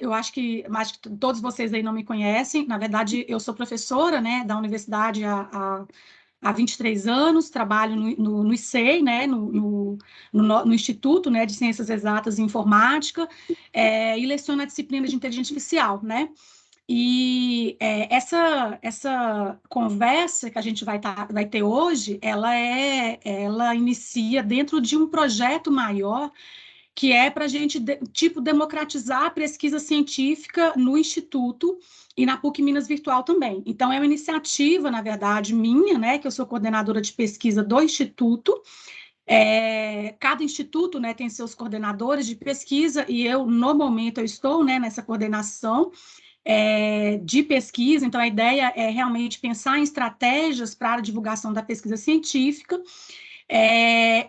eu acho que todos vocês aí não me conhecem. Na verdade, eu sou professora, né, da universidade há 23 anos, trabalho no ICEI, né, no Instituto, né, de Ciências Exatas e Informática, e leciono a disciplina de Inteligência Artificial, né? E essa conversa que a gente vai ter hoje, ela inicia dentro de um projeto maior que é para a gente, democratizar a pesquisa científica no Instituto e na PUC Minas Virtual também. Então, é uma iniciativa, na verdade, minha, né, que eu sou coordenadora de pesquisa do Instituto. Cada instituto, né, tem seus coordenadores de pesquisa, e eu, no momento, eu estou, né, nessa coordenação de pesquisa. Então, a ideia é realmente pensar em estratégias para a divulgação da pesquisa científica.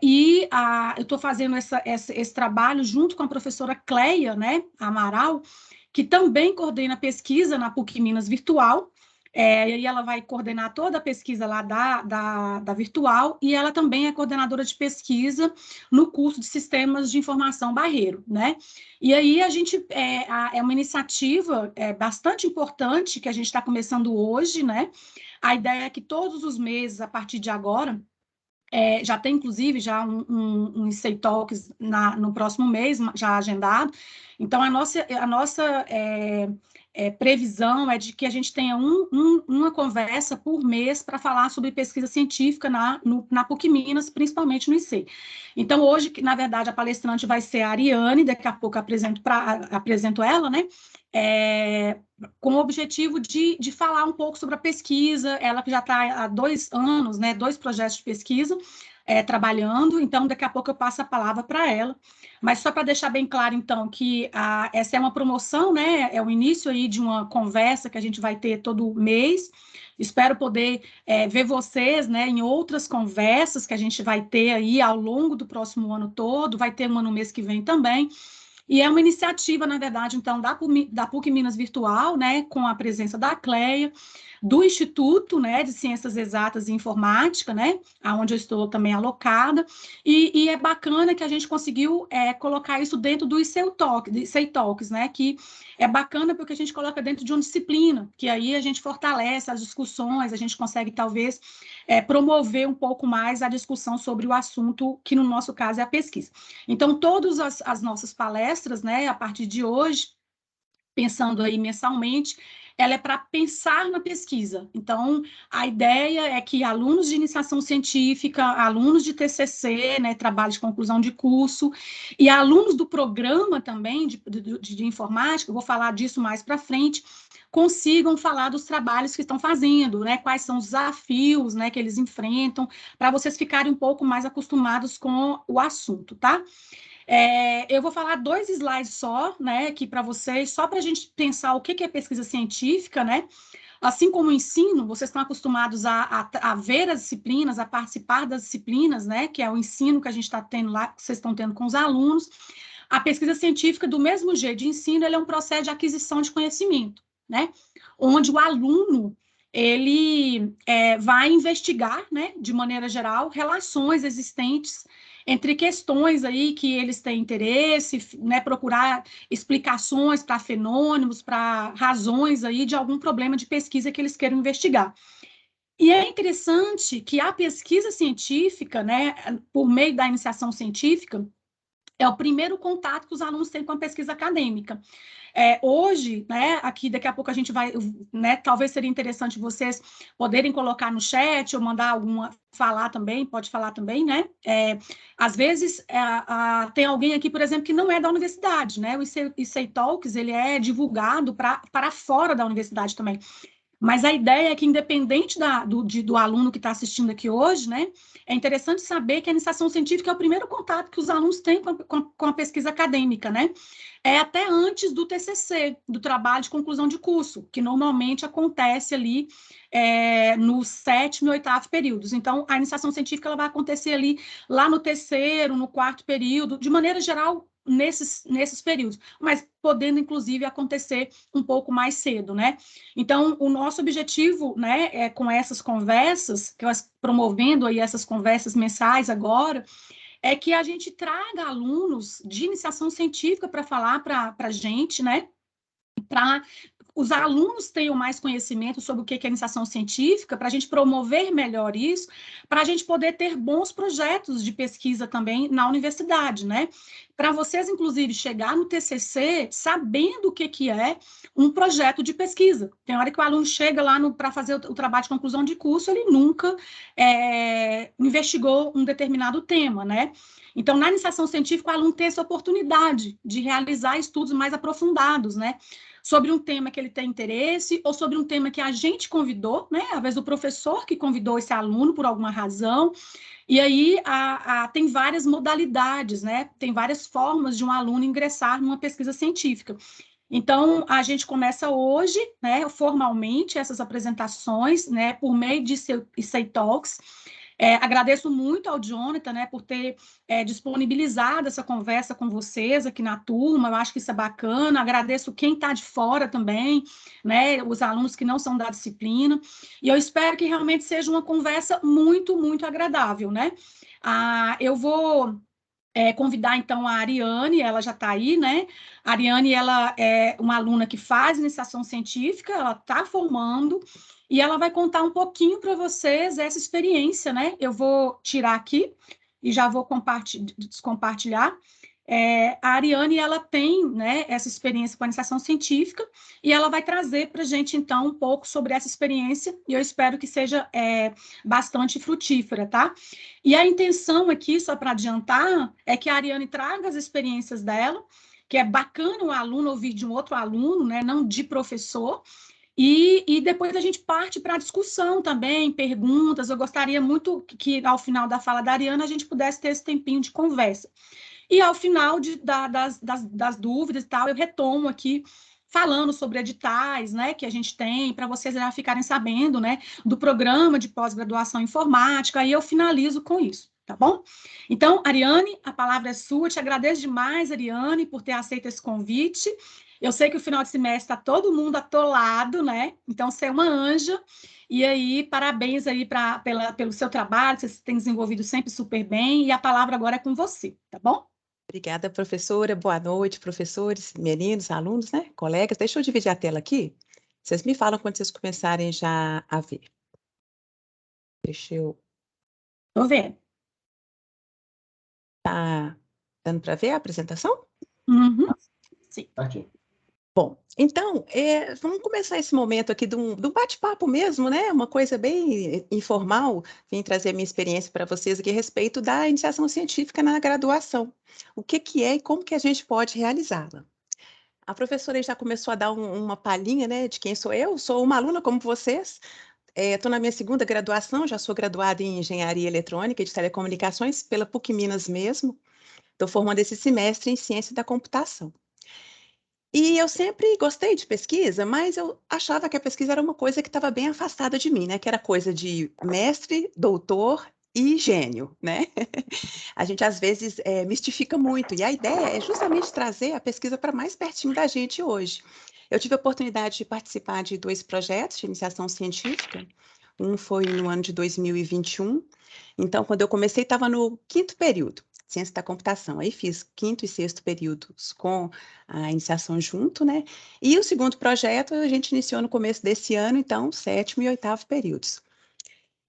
Eu estou fazendo esse trabalho junto com a professora Cleia, né, Amaral, que também coordena pesquisa na PUC Minas Virtual, e ela vai coordenar toda a pesquisa lá da Virtual, e ela também é coordenadora de pesquisa no curso de Sistemas de Informação Barreiro, né? E aí a gente, é uma iniciativa bastante importante que a gente está começando hoje, né? A ideia é que todos os meses, a partir de agora, já tem, inclusive, já um ICEI Talks no próximo mês, já agendado. Então, a nossa previsão é de que a gente tenha uma conversa por mês para falar sobre pesquisa científica na PUC Minas, principalmente no ICEI. Então, hoje, na verdade, a palestrante vai ser a Ariane, daqui a pouco apresento ela, né? Com o objetivo de falar um pouco sobre a pesquisa, ela que já está há 2 anos, né, 2 projetos de pesquisa, trabalhando. Então, daqui a pouco eu passo a palavra para ela. Mas só para deixar bem claro, então, que essa é uma promoção, né, é o início aí de uma conversa que a gente vai ter todo mês. Espero poder ver vocês, né, em outras conversas que a gente vai ter aí ao longo do próximo ano todo, vai ter uma no mês que vem também. E é uma iniciativa, na verdade, então, da PUC Minas Virtual, né, com a presença da Cleia, do Instituto, né, de Ciências Exatas e Informática, né, onde eu estou também alocada, e é bacana que a gente conseguiu colocar isso dentro do ICEI Talks, né, que é bacana porque a gente coloca dentro de uma disciplina, que aí a gente fortalece as discussões, a gente consegue, talvez, promover um pouco mais a discussão sobre o assunto, que no nosso caso é a pesquisa. Então, todas as nossas palestras, né, a partir de hoje, pensando aí mensalmente, ela é para pensar na pesquisa. Então, a ideia é que alunos de iniciação científica, alunos de TCC, né, trabalho de conclusão de curso, e alunos do programa também de informática, eu vou falar disso mais para frente, consigam falar dos trabalhos que estão fazendo, né, quais são os desafios, né, que eles enfrentam, para vocês ficarem um pouco mais acostumados com o assunto, tá? Eu vou falar 2 slides só, né, aqui para vocês, só para a gente pensar o que é pesquisa científica, né? Assim como o ensino, vocês estão acostumados a ver as disciplinas, a participar das disciplinas, né, que é o ensino que a gente está tendo lá, que vocês estão tendo com os alunos. A pesquisa científica, do mesmo jeito de ensino, ele é um processo de aquisição de conhecimento, né? Onde o aluno ele vai investigar, né, de maneira geral, relações existentes entre questões aí que eles têm interesse, né, procurar explicações para fenômenos, para razões aí de algum problema de pesquisa que eles queiram investigar. E é interessante que a pesquisa científica, né, por meio da iniciação científica, é o primeiro contato que os alunos têm com a pesquisa acadêmica. Hoje, né, aqui daqui a pouco a gente vai, né, talvez seria interessante vocês poderem colocar no chat ou mandar alguma, falar também, pode falar também, né? Às vezes tem alguém aqui, por exemplo, que não é da universidade, né? O ICEI Talks, ele é divulgado para fora da universidade também. Mas a ideia é que, independente do aluno que está assistindo aqui hoje, né, é interessante saber que a iniciação científica é o primeiro contato que os alunos têm com a pesquisa acadêmica, né? É até antes do TCC, do trabalho de conclusão de curso, que normalmente acontece ali no 7º e 8º períodos. Então, a iniciação científica ela vai acontecer ali lá no 3º, no 4º período, de maneira geral, nesses períodos, mas podendo, inclusive, acontecer um pouco mais cedo, né? Então, o nosso objetivo, né, com essas conversas, que nós promovendo aí essas conversas mensais agora, é que a gente traga alunos de iniciação científica para falar para a gente, né, para os alunos tenham mais conhecimento sobre o que é iniciação científica, para a gente promover melhor isso, para a gente poder ter bons projetos de pesquisa também na universidade, né? Para vocês, inclusive, chegar no TCC sabendo o que é um projeto de pesquisa. Tem hora que o aluno chega lá para fazer o trabalho de conclusão de curso, ele nunca investigou um determinado tema, né? Então, na iniciação científica, o aluno tem essa oportunidade de realizar estudos mais aprofundados, né? Sobre um tema que ele tem interesse, ou sobre um tema que a gente convidou, né? Às vezes o professor que convidou esse aluno por alguma razão. E aí tem várias modalidades, né? Tem várias formas de um aluno ingressar numa pesquisa científica. Então, a gente começa hoje, né, formalmente, essas apresentações, né, por meio de ICEI Talks. Agradeço muito ao Jonathan, né, por ter disponibilizado essa conversa com vocês aqui na turma, eu acho que isso é bacana. Agradeço quem está de fora também, né, os alunos que não são da disciplina, e eu espero que realmente seja uma conversa muito, muito agradável, né. Eu vou convidar, então, a Ariane, ela já está aí, né? A Ariane, ela é uma aluna que faz iniciação científica, ela está formando, e ela vai contar um pouquinho para vocês essa experiência, né? Eu vou tirar aqui e já vou descompartilhar. A Ariane, ela tem, né, essa experiência com a iniciação científica, e ela vai trazer para a gente, então, um pouco sobre essa experiência, e eu espero que seja bastante frutífera, tá? E a intenção aqui, só para adiantar, é que a Ariane traga as experiências dela, que é bacana o aluno ouvir de um outro aluno, né, não de professor, e depois a gente parte para a discussão também, perguntas. Eu gostaria muito que, ao final da fala da Ariane, a gente pudesse ter esse tempinho de conversa. E, ao final das dúvidas e tal, eu retomo aqui falando sobre editais, né, que a gente tem, para vocês já ficarem sabendo, né, do programa de pós-graduação em informática, e eu finalizo com isso, tá bom? Então, Ariane, a palavra é sua. Te agradeço demais, Ariane, por ter aceito esse convite. Eu sei que o final de semestre está todo mundo atolado, né? Então, você é uma anja. E aí, parabéns aí pelo seu trabalho, você tem desenvolvido sempre super bem, e a palavra agora é com você, tá bom? Obrigada, professora. Boa noite, professores, meninos, alunos, né? Colegas. Deixa eu dividir a tela aqui. Vocês me falam quando vocês começarem já a ver. Deixa eu... Tô vendo. Tá dando para ver a apresentação? Uhum. Sim. Aqui. Bom, então, vamos começar esse momento aqui de um bate-papo mesmo, né? Uma coisa bem informal. Vim trazer a minha experiência para vocês aqui a respeito da iniciação científica na graduação. O que é e como que a gente pode realizá-la? A professora já começou a dar uma palhinha, né, de quem sou eu. Sou uma aluna como vocês. Estou na minha segunda graduação, já sou graduada em Engenharia Eletrônica e de Telecomunicações pela PUC Minas mesmo. Estou formando esse semestre em Ciência da Computação. E eu sempre gostei de pesquisa, mas eu achava que a pesquisa era uma coisa que estava bem afastada de mim, né? Que era coisa de mestre, doutor e gênio, né? A gente às vezes mistifica muito, e a ideia é justamente trazer a pesquisa para mais pertinho da gente hoje. Eu tive a oportunidade de participar de 2 projetos de iniciação científica. Um foi no ano de 2021. Então, quando eu comecei, estava no 5º período, Ciência da Computação. Aí fiz 5º e 6º períodos com a iniciação junto, né? E o segundo projeto a gente iniciou no começo desse ano, então 7º e 8º períodos.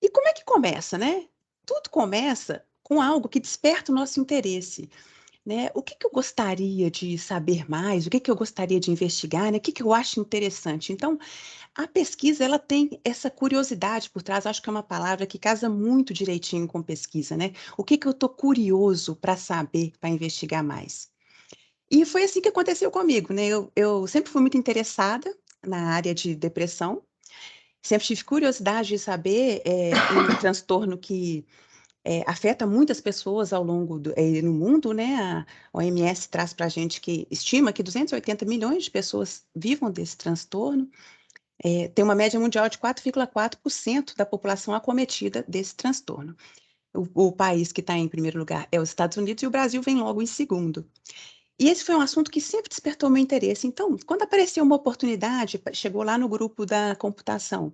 E como é que começa, né? Tudo começa com algo que desperta o nosso interesse, né? O que eu gostaria de saber mais? O que eu gostaria de investigar, né? O que eu acho interessante? Então, a pesquisa, ela tem essa curiosidade por trás. Acho que é uma palavra que casa muito direitinho com pesquisa, né? O que eu estou curioso para saber, para investigar mais? E foi assim que aconteceu comigo, né? Eu sempre fui muito interessada na área de depressão, sempre tive curiosidade de saber um transtorno que afeta muitas pessoas ao longo no mundo, né? A OMS traz para a gente que estima que 280 milhões de pessoas vivam desse transtorno. Tem uma média mundial de 4,4% da população acometida desse transtorno. O país que está em primeiro lugar é os Estados Unidos e o Brasil vem logo em segundo. E esse foi um assunto que sempre despertou meu interesse. Então, quando apareceu uma oportunidade, chegou lá no grupo da computação,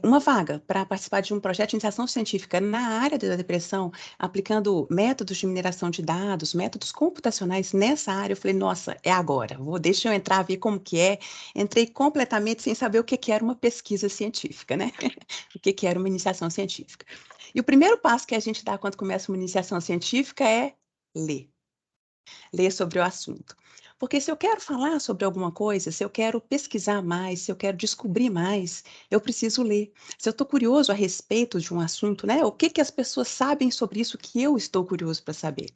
uma vaga para participar de um projeto de iniciação científica na área da depressão, aplicando métodos de mineração de dados, métodos computacionais nessa área, eu falei, nossa, é agora, deixa eu entrar, ver como que é. Entrei completamente sem saber o que que era uma pesquisa científica, né? O que que era uma iniciação científica. E o primeiro passo que a gente dá quando começa uma iniciação científica é ler. Ler sobre o assunto. Porque se eu quero falar sobre alguma coisa, se eu quero pesquisar mais, se eu quero descobrir mais, eu preciso ler. Se eu estou curioso a respeito de um assunto, né? O que que as pessoas sabem sobre isso que eu estou curioso para saber?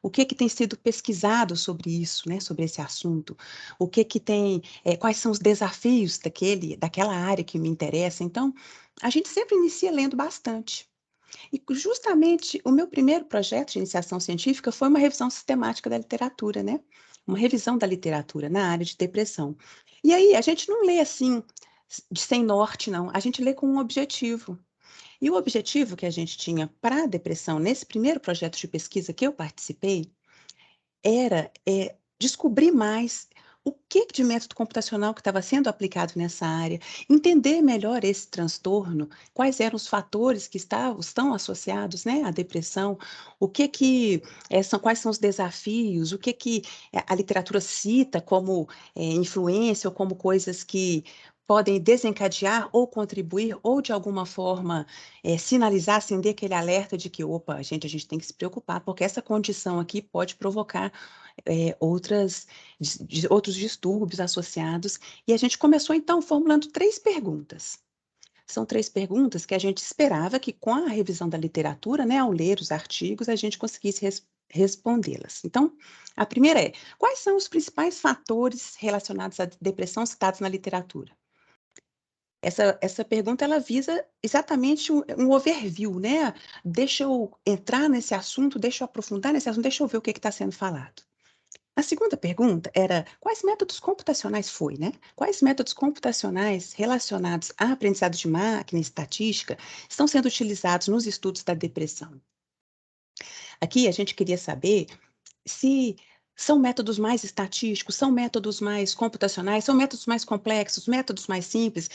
O que que tem sido pesquisado sobre isso, né? Sobre esse assunto? O que que tem, quais são os desafios daquela área que me interessa? Então, a gente sempre inicia lendo bastante. E justamente o meu primeiro projeto de iniciação científica foi uma revisão sistemática da literatura, né? Uma revisão da literatura na área de depressão. E aí a gente não lê assim, de sem norte, não. A gente lê com um objetivo. E o objetivo que a gente tinha para a depressão nesse primeiro projeto de pesquisa que eu participei era descobrir mais o que de método computacional que estava sendo aplicado nessa área, entender melhor esse transtorno, quais eram os fatores que estão associados, né, à depressão, o que quais são os desafios, o que a literatura cita como influência ou como coisas que podem desencadear ou contribuir ou de alguma forma sinalizar, acender aquele alerta de que, opa, a gente tem que se preocupar, porque essa condição aqui pode provocar outros distúrbios associados. E a gente começou, então, formulando 3 perguntas. São 3 perguntas que a gente esperava que, com a revisão da literatura, né, ao ler os artigos, a gente conseguisse respondê-las. Então, a primeira é: quais são os principais fatores relacionados à depressão citados na literatura? Essa pergunta ela visa exatamente um overview, né? Deixa eu entrar nesse assunto, deixa eu aprofundar nesse assunto, deixa eu ver o que está sendo falado. A segunda pergunta era: quais métodos computacionais foi, né? Quais métodos computacionais relacionados à aprendizado de máquina e estatística estão sendo utilizados nos estudos da depressão? Aqui a gente queria saber se são métodos mais estatísticos, são métodos mais computacionais, são métodos mais complexos, métodos mais simples.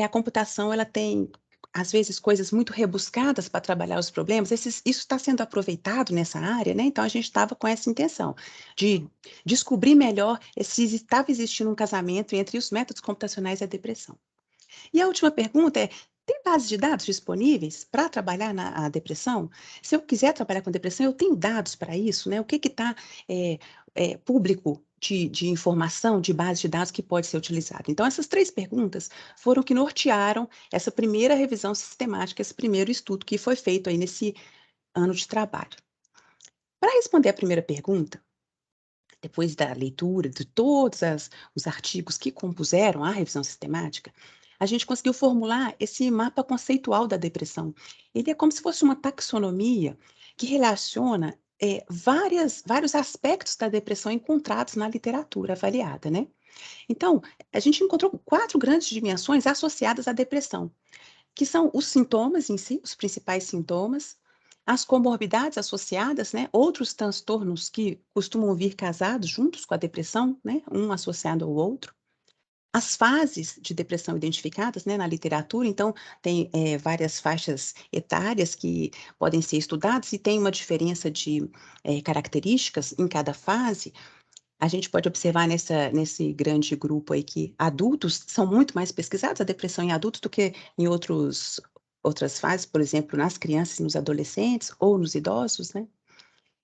A computação ela tem, às vezes, coisas muito rebuscadas para trabalhar os problemas. Isso está sendo aproveitado nessa área, né? Então, a gente estava com essa intenção de descobrir melhor se estava existindo um casamento entre os métodos computacionais e a depressão. E a última pergunta é: tem bases de dados disponíveis para trabalhar a depressão? Se eu quiser trabalhar com depressão, eu tenho dados para isso, né? O que está público de informação, de base de dados que pode ser utilizado? Então, essas 3 perguntas foram que nortearam essa primeira revisão sistemática, esse primeiro estudo que foi feito aí nesse ano de trabalho. Para responder a primeira pergunta, depois da leitura de todos os artigos que compuseram a revisão sistemática, a gente conseguiu formular esse mapa conceitual da depressão. Ele é como se fosse uma taxonomia que relaciona vários aspectos da depressão encontrados na literatura avaliada, né? Então, a gente encontrou 4 grandes dimensões associadas à depressão, que são os sintomas em si, os principais sintomas, as comorbidades associadas, né, outros transtornos que costumam vir casados juntos com a depressão, né, um associado ao outro, as fases de depressão identificadas, né, na literatura. Então, tem várias faixas etárias que podem ser estudadas e tem uma diferença de características em cada fase. A gente pode observar nesse grande grupo aí que adultos são muito mais pesquisados, a depressão em adultos, do que em outras fases, por exemplo, nas crianças e nos adolescentes ou nos idosos, né?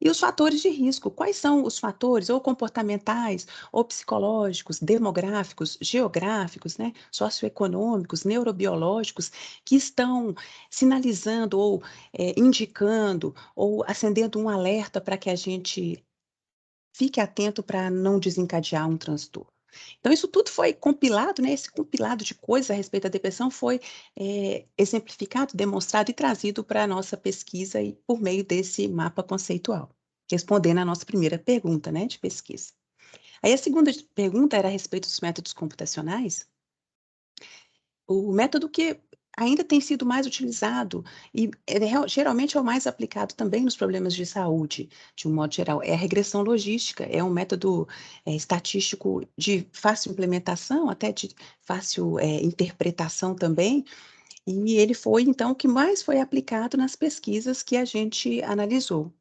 E os fatores de risco, quais são os fatores ou comportamentais, ou psicológicos, demográficos, geográficos, né, socioeconômicos, neurobiológicos, que estão sinalizando ou indicando ou acendendo um alerta para que a gente fique atento para não desencadear um transtorno. Então, isso tudo foi compilado, né? Esse compilado de coisas a respeito da depressão foi exemplificado, demonstrado e trazido para a nossa pesquisa e por meio desse mapa conceitual, respondendo à nossa primeira pergunta, né, de pesquisa. Aí a segunda pergunta era a respeito dos métodos computacionais. O método que ainda tem sido mais utilizado e geralmente é o mais aplicado também nos problemas de saúde, de um modo geral, é a regressão logística, é um método estatístico de fácil implementação, até de fácil interpretação também, e ele foi então o que mais foi aplicado nas pesquisas que a gente analisou.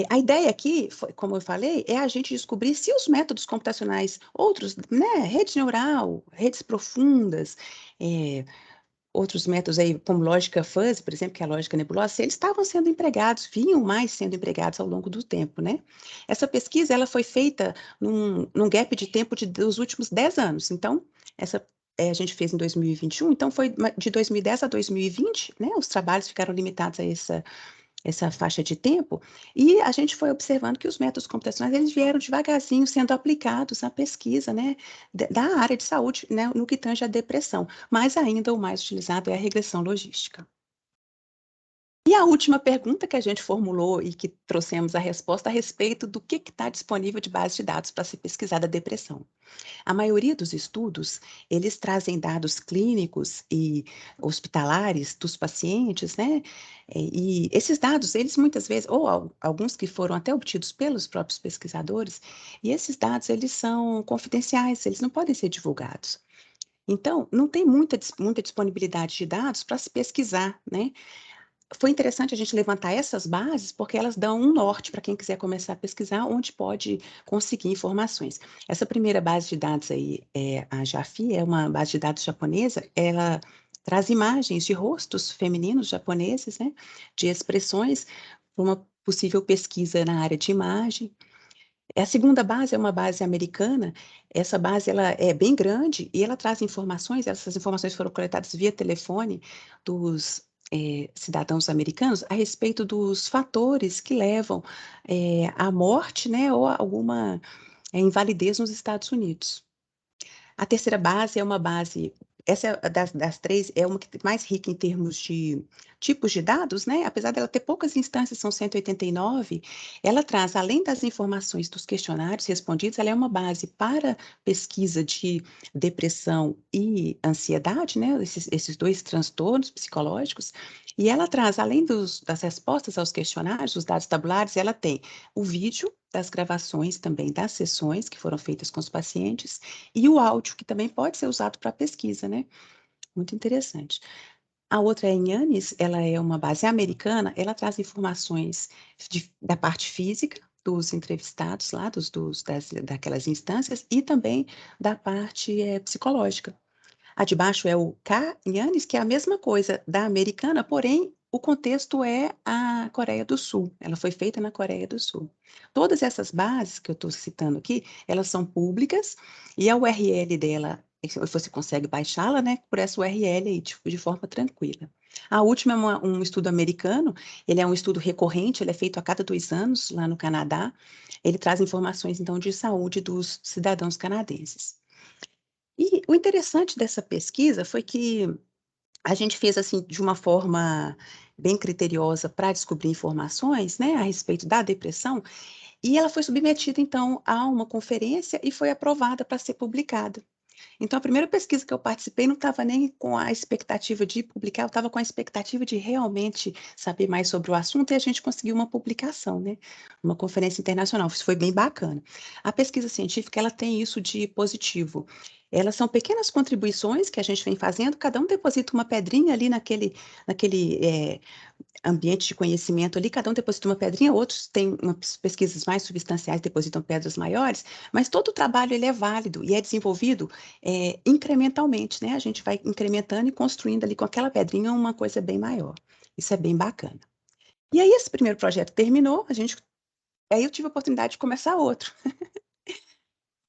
A ideia aqui, como eu falei, é a gente descobrir se os métodos computacionais, outros, né, rede neural, redes profundas, eh, outros métodos aí, como lógica fuzzy, por exemplo, que é a lógica nebulosa, se eles estavam sendo empregados, vinham mais sendo empregados ao longo do tempo, né? Essa pesquisa, ela foi feita num gap de tempo dos últimos 10 anos. Então, a gente fez em 2021, então foi de 2010 a 2020, né? Os trabalhos ficaram limitados a essa faixa de tempo, e a gente foi observando que os métodos computacionais, eles vieram devagarzinho sendo aplicados na pesquisa, né, da área de saúde, né, no que tange à depressão, mas ainda o mais utilizado é a regressão logística. E a última pergunta que a gente formulou e que trouxemos a resposta a respeito do que está disponível de base de dados para se pesquisar da depressão. A maioria dos estudos, eles trazem dados clínicos e hospitalares dos pacientes, né? E esses dados, eles muitas vezes, ou alguns que foram até obtidos pelos próprios pesquisadores, e esses dados, eles são confidenciais, eles não podem ser divulgados. Então, não tem muita disponibilidade de dados para se pesquisar, né? Foi interessante a gente levantar essas bases, porque elas dão um norte para quem quiser começar a pesquisar, onde pode conseguir informações. Essa primeira base de dados aí, a JAFI, é uma base de dados japonesa, ela traz imagens de rostos femininos japoneses, né, de expressões, para uma possível pesquisa na área de imagem. A segunda base é uma base americana, essa base ela é bem grande e ela traz informações, essas informações foram coletadas via telefone dos cidadãos americanos a respeito dos fatores que levam à morte, né, ou a alguma invalidez nos Estados Unidos. A terceira base é uma base, essa é a das 3, é uma que mais rica em termos de tipos de dados, né, apesar dela ter poucas instâncias, são 189, ela traz, além das informações dos questionários respondidos, ela é uma base para pesquisa de depressão e ansiedade, né, esses 2 transtornos psicológicos, e ela traz, além das respostas aos questionários, os dados tabulares, ela tem o vídeo das gravações também das sessões que foram feitas com os pacientes, e o áudio, que também pode ser usado para pesquisa, né? Muito interessante. A outra é a Inhanis, ela é uma base americana, ela traz informações da parte física dos entrevistados lá, daquelas instâncias, e também da parte psicológica. A de baixo é o K-Yanis, que é a mesma coisa da americana, porém o contexto é a Coreia do Sul. Ela foi feita na Coreia do Sul. Todas essas bases que eu estou citando aqui, elas são públicas e a URL dela, você consegue baixá-la, né, por essa URL aí, de forma tranquila. A última é um estudo americano, ele é um estudo recorrente, ele é feito a cada 2 anos lá no Canadá. Ele traz informações, então, de saúde dos cidadãos canadenses. E o interessante dessa pesquisa foi que a gente fez, assim, de uma forma bem criteriosa para descobrir informações, né, a respeito da depressão, e ela foi submetida, então, a uma conferência e foi aprovada para ser publicada. Então, a primeira pesquisa que eu participei não estava nem com a expectativa de publicar, eu estava com a expectativa de realmente saber mais sobre o assunto e a gente conseguiu uma publicação, né, uma conferência internacional, isso foi bem bacana. A pesquisa científica, ela tem isso de positivo. Elas são pequenas contribuições que a gente vem fazendo, cada um deposita uma pedrinha ali naquele ambiente de conhecimento ali, cada um deposita uma pedrinha, outros têm umas pesquisas mais substanciais, depositam pedras maiores, mas todo o trabalho ele é válido e é desenvolvido incrementalmente, né? A gente vai incrementando e construindo ali com aquela pedrinha uma coisa bem maior. Isso é bem bacana. E aí esse primeiro projeto terminou, aí eu tive a oportunidade de começar outro,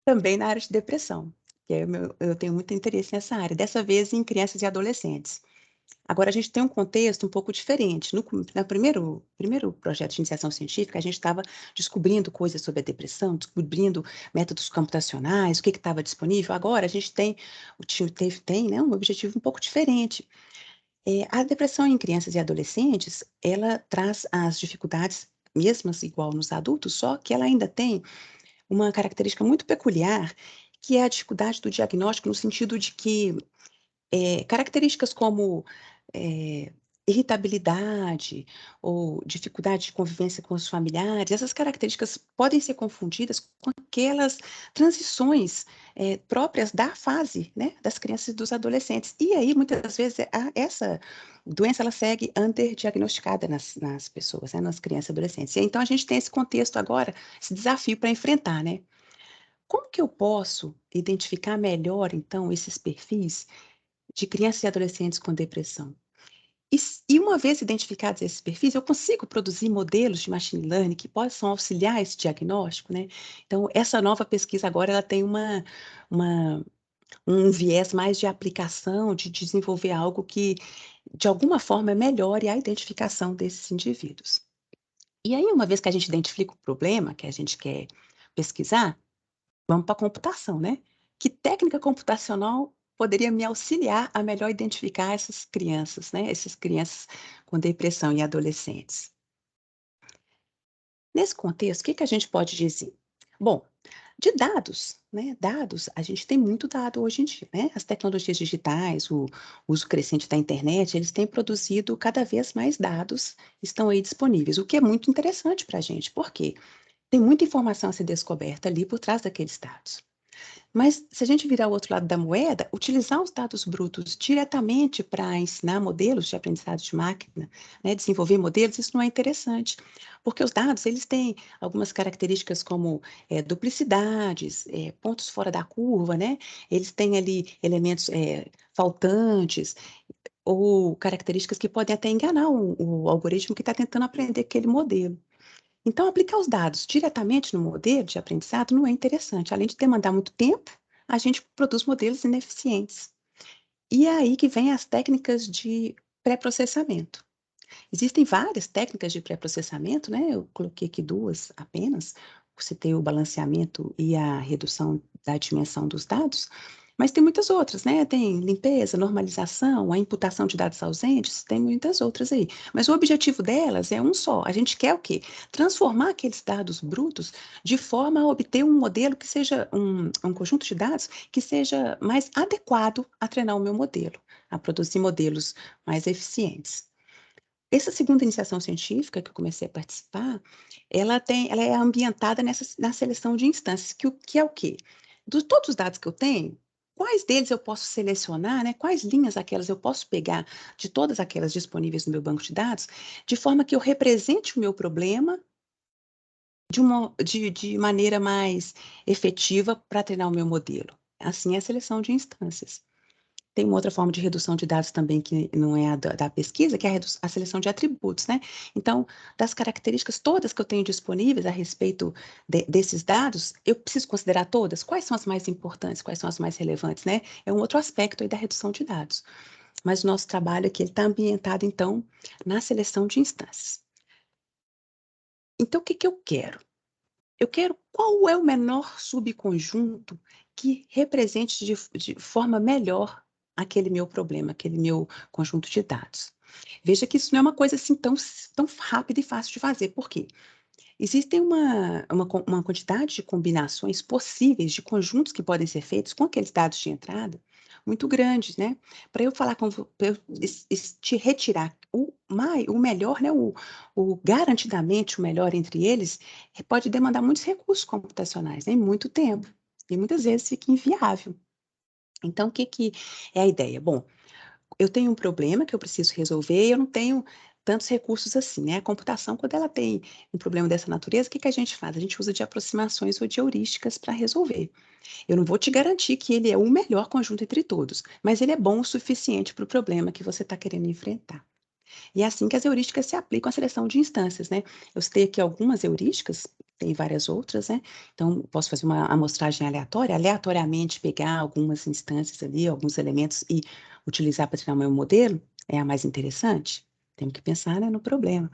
também na área de depressão, que eu tenho muito interesse nessa área, dessa vez em crianças e adolescentes. Agora a gente tem um contexto um pouco diferente. No primeiro projeto de iniciação científica, a gente estava descobrindo coisas sobre a depressão, descobrindo métodos computacionais, o que estava disponível. Agora a gente tem né, um objetivo um pouco diferente. A depressão em crianças e adolescentes, ela traz as dificuldades mesmas igual nos adultos, só que ela ainda tem uma característica muito peculiar, que é a dificuldade do diagnóstico no sentido de que Características como eh, irritabilidade ou dificuldade de convivência com os familiares, essas características podem ser confundidas com aquelas transições próprias da fase, né, das crianças e dos adolescentes. E aí, muitas vezes, essa doença ela segue underdiagnosticada nas pessoas, né, nas crianças e adolescentes. E então a gente tem esse contexto agora, esse desafio para enfrentar, né? Como que eu posso identificar melhor, então, esses perfis de crianças e adolescentes com depressão? E uma vez identificados esses perfis, eu consigo produzir modelos de machine learning que possam auxiliar esse diagnóstico, né? Então, essa nova pesquisa agora ela tem uma um viés mais de aplicação, de desenvolver algo que, de alguma forma, melhore a identificação desses indivíduos. E aí, uma vez que a gente identifica o problema que a gente quer pesquisar, vamos para a computação, né. Que técnica computacional poderia me auxiliar a melhor identificar essas crianças, né, essas crianças com depressão e adolescentes? Nesse contexto, o que que a gente pode dizer? Bom, de dados, né, dados, a gente tem muito dado hoje em dia, né, as tecnologias digitais, o uso crescente da internet, eles têm produzido cada vez mais dados, estão aí disponíveis, o que é muito interessante para a gente, por quê? Tem muita informação a ser descoberta ali por trás daqueles dados. Mas se a gente virar o outro lado da moeda, utilizar os dados brutos diretamente para ensinar modelos de aprendizado de máquina, né, desenvolver modelos, isso não é interessante, porque os dados eles têm algumas características como duplicidades, pontos fora da curva, né? Eles têm ali elementos faltantes ou características que podem até enganar o algoritmo que está tentando aprender aquele modelo. Então, aplicar os dados diretamente no modelo de aprendizado não é interessante. Além de demandar muito tempo, a gente produz modelos ineficientes. E é aí que vem as técnicas de pré-processamento. Existem várias técnicas de pré-processamento, né? Eu coloquei aqui duas apenas. Você tem o balanceamento e a redução da dimensão dos dados, mas tem muitas outras, né? Tem limpeza, normalização, a imputação de dados ausentes, tem muitas outras aí. Mas o objetivo delas é um só. A gente quer o quê? Transformar aqueles dados brutos de forma a obter um modelo que seja um conjunto de dados que seja mais adequado a treinar o meu modelo, a produzir modelos mais eficientes. Essa segunda iniciação científica que eu comecei a participar, ela é ambientada na seleção de instâncias, que é o quê? De todos os dados que eu tenho, quais deles eu posso selecionar, né, quais linhas aquelas eu posso pegar de todas aquelas disponíveis no meu banco de dados, de forma que eu represente o meu problema de maneira mais efetiva para treinar o meu modelo. Assim é a seleção de instâncias. Tem uma outra forma de redução de dados também que não é a da pesquisa, que é a seleção de atributos, né. Então, das características todas que eu tenho disponíveis a respeito desses dados, eu preciso considerar todas? Quais são as mais importantes, quais são as mais relevantes, né. É um outro aspecto aí da redução de dados. Mas o nosso trabalho aqui, ele está ambientado, então, na seleção de instâncias. Então o que que eu quero? Eu quero qual é o menor subconjunto que represente de forma melhor aquele meu problema, aquele meu conjunto de dados. Veja que isso não é uma coisa assim tão rápida e fácil de fazer, por quê? Existem uma quantidade de combinações possíveis de conjuntos que podem ser feitos com aqueles dados de entrada, muito grandes, né. Para eu falar com vo pra eu te retirar o melhor, né, o garantidamente o melhor entre eles, pode demandar muitos recursos computacionais, né, e muito tempo, e muitas vezes fica inviável. Então o que que é a ideia? Bom, eu tenho um problema que eu preciso resolver e eu não tenho tantos recursos assim, né. A computação, quando ela tem um problema dessa natureza, o que que a gente faz? A gente usa de aproximações ou de heurísticas para resolver. Eu não vou te garantir que ele é o melhor conjunto entre todos, mas ele é bom o suficiente para o problema que você está querendo enfrentar. E é assim que as heurísticas se aplicam à seleção de instâncias, né. Eu citei aqui algumas heurísticas, tem várias outras, né. Então posso fazer uma amostragem aleatória, aleatoriamente pegar algumas instâncias ali, alguns elementos e utilizar para treinar o meu modelo, é a mais interessante? Temos que pensar, né, no problema.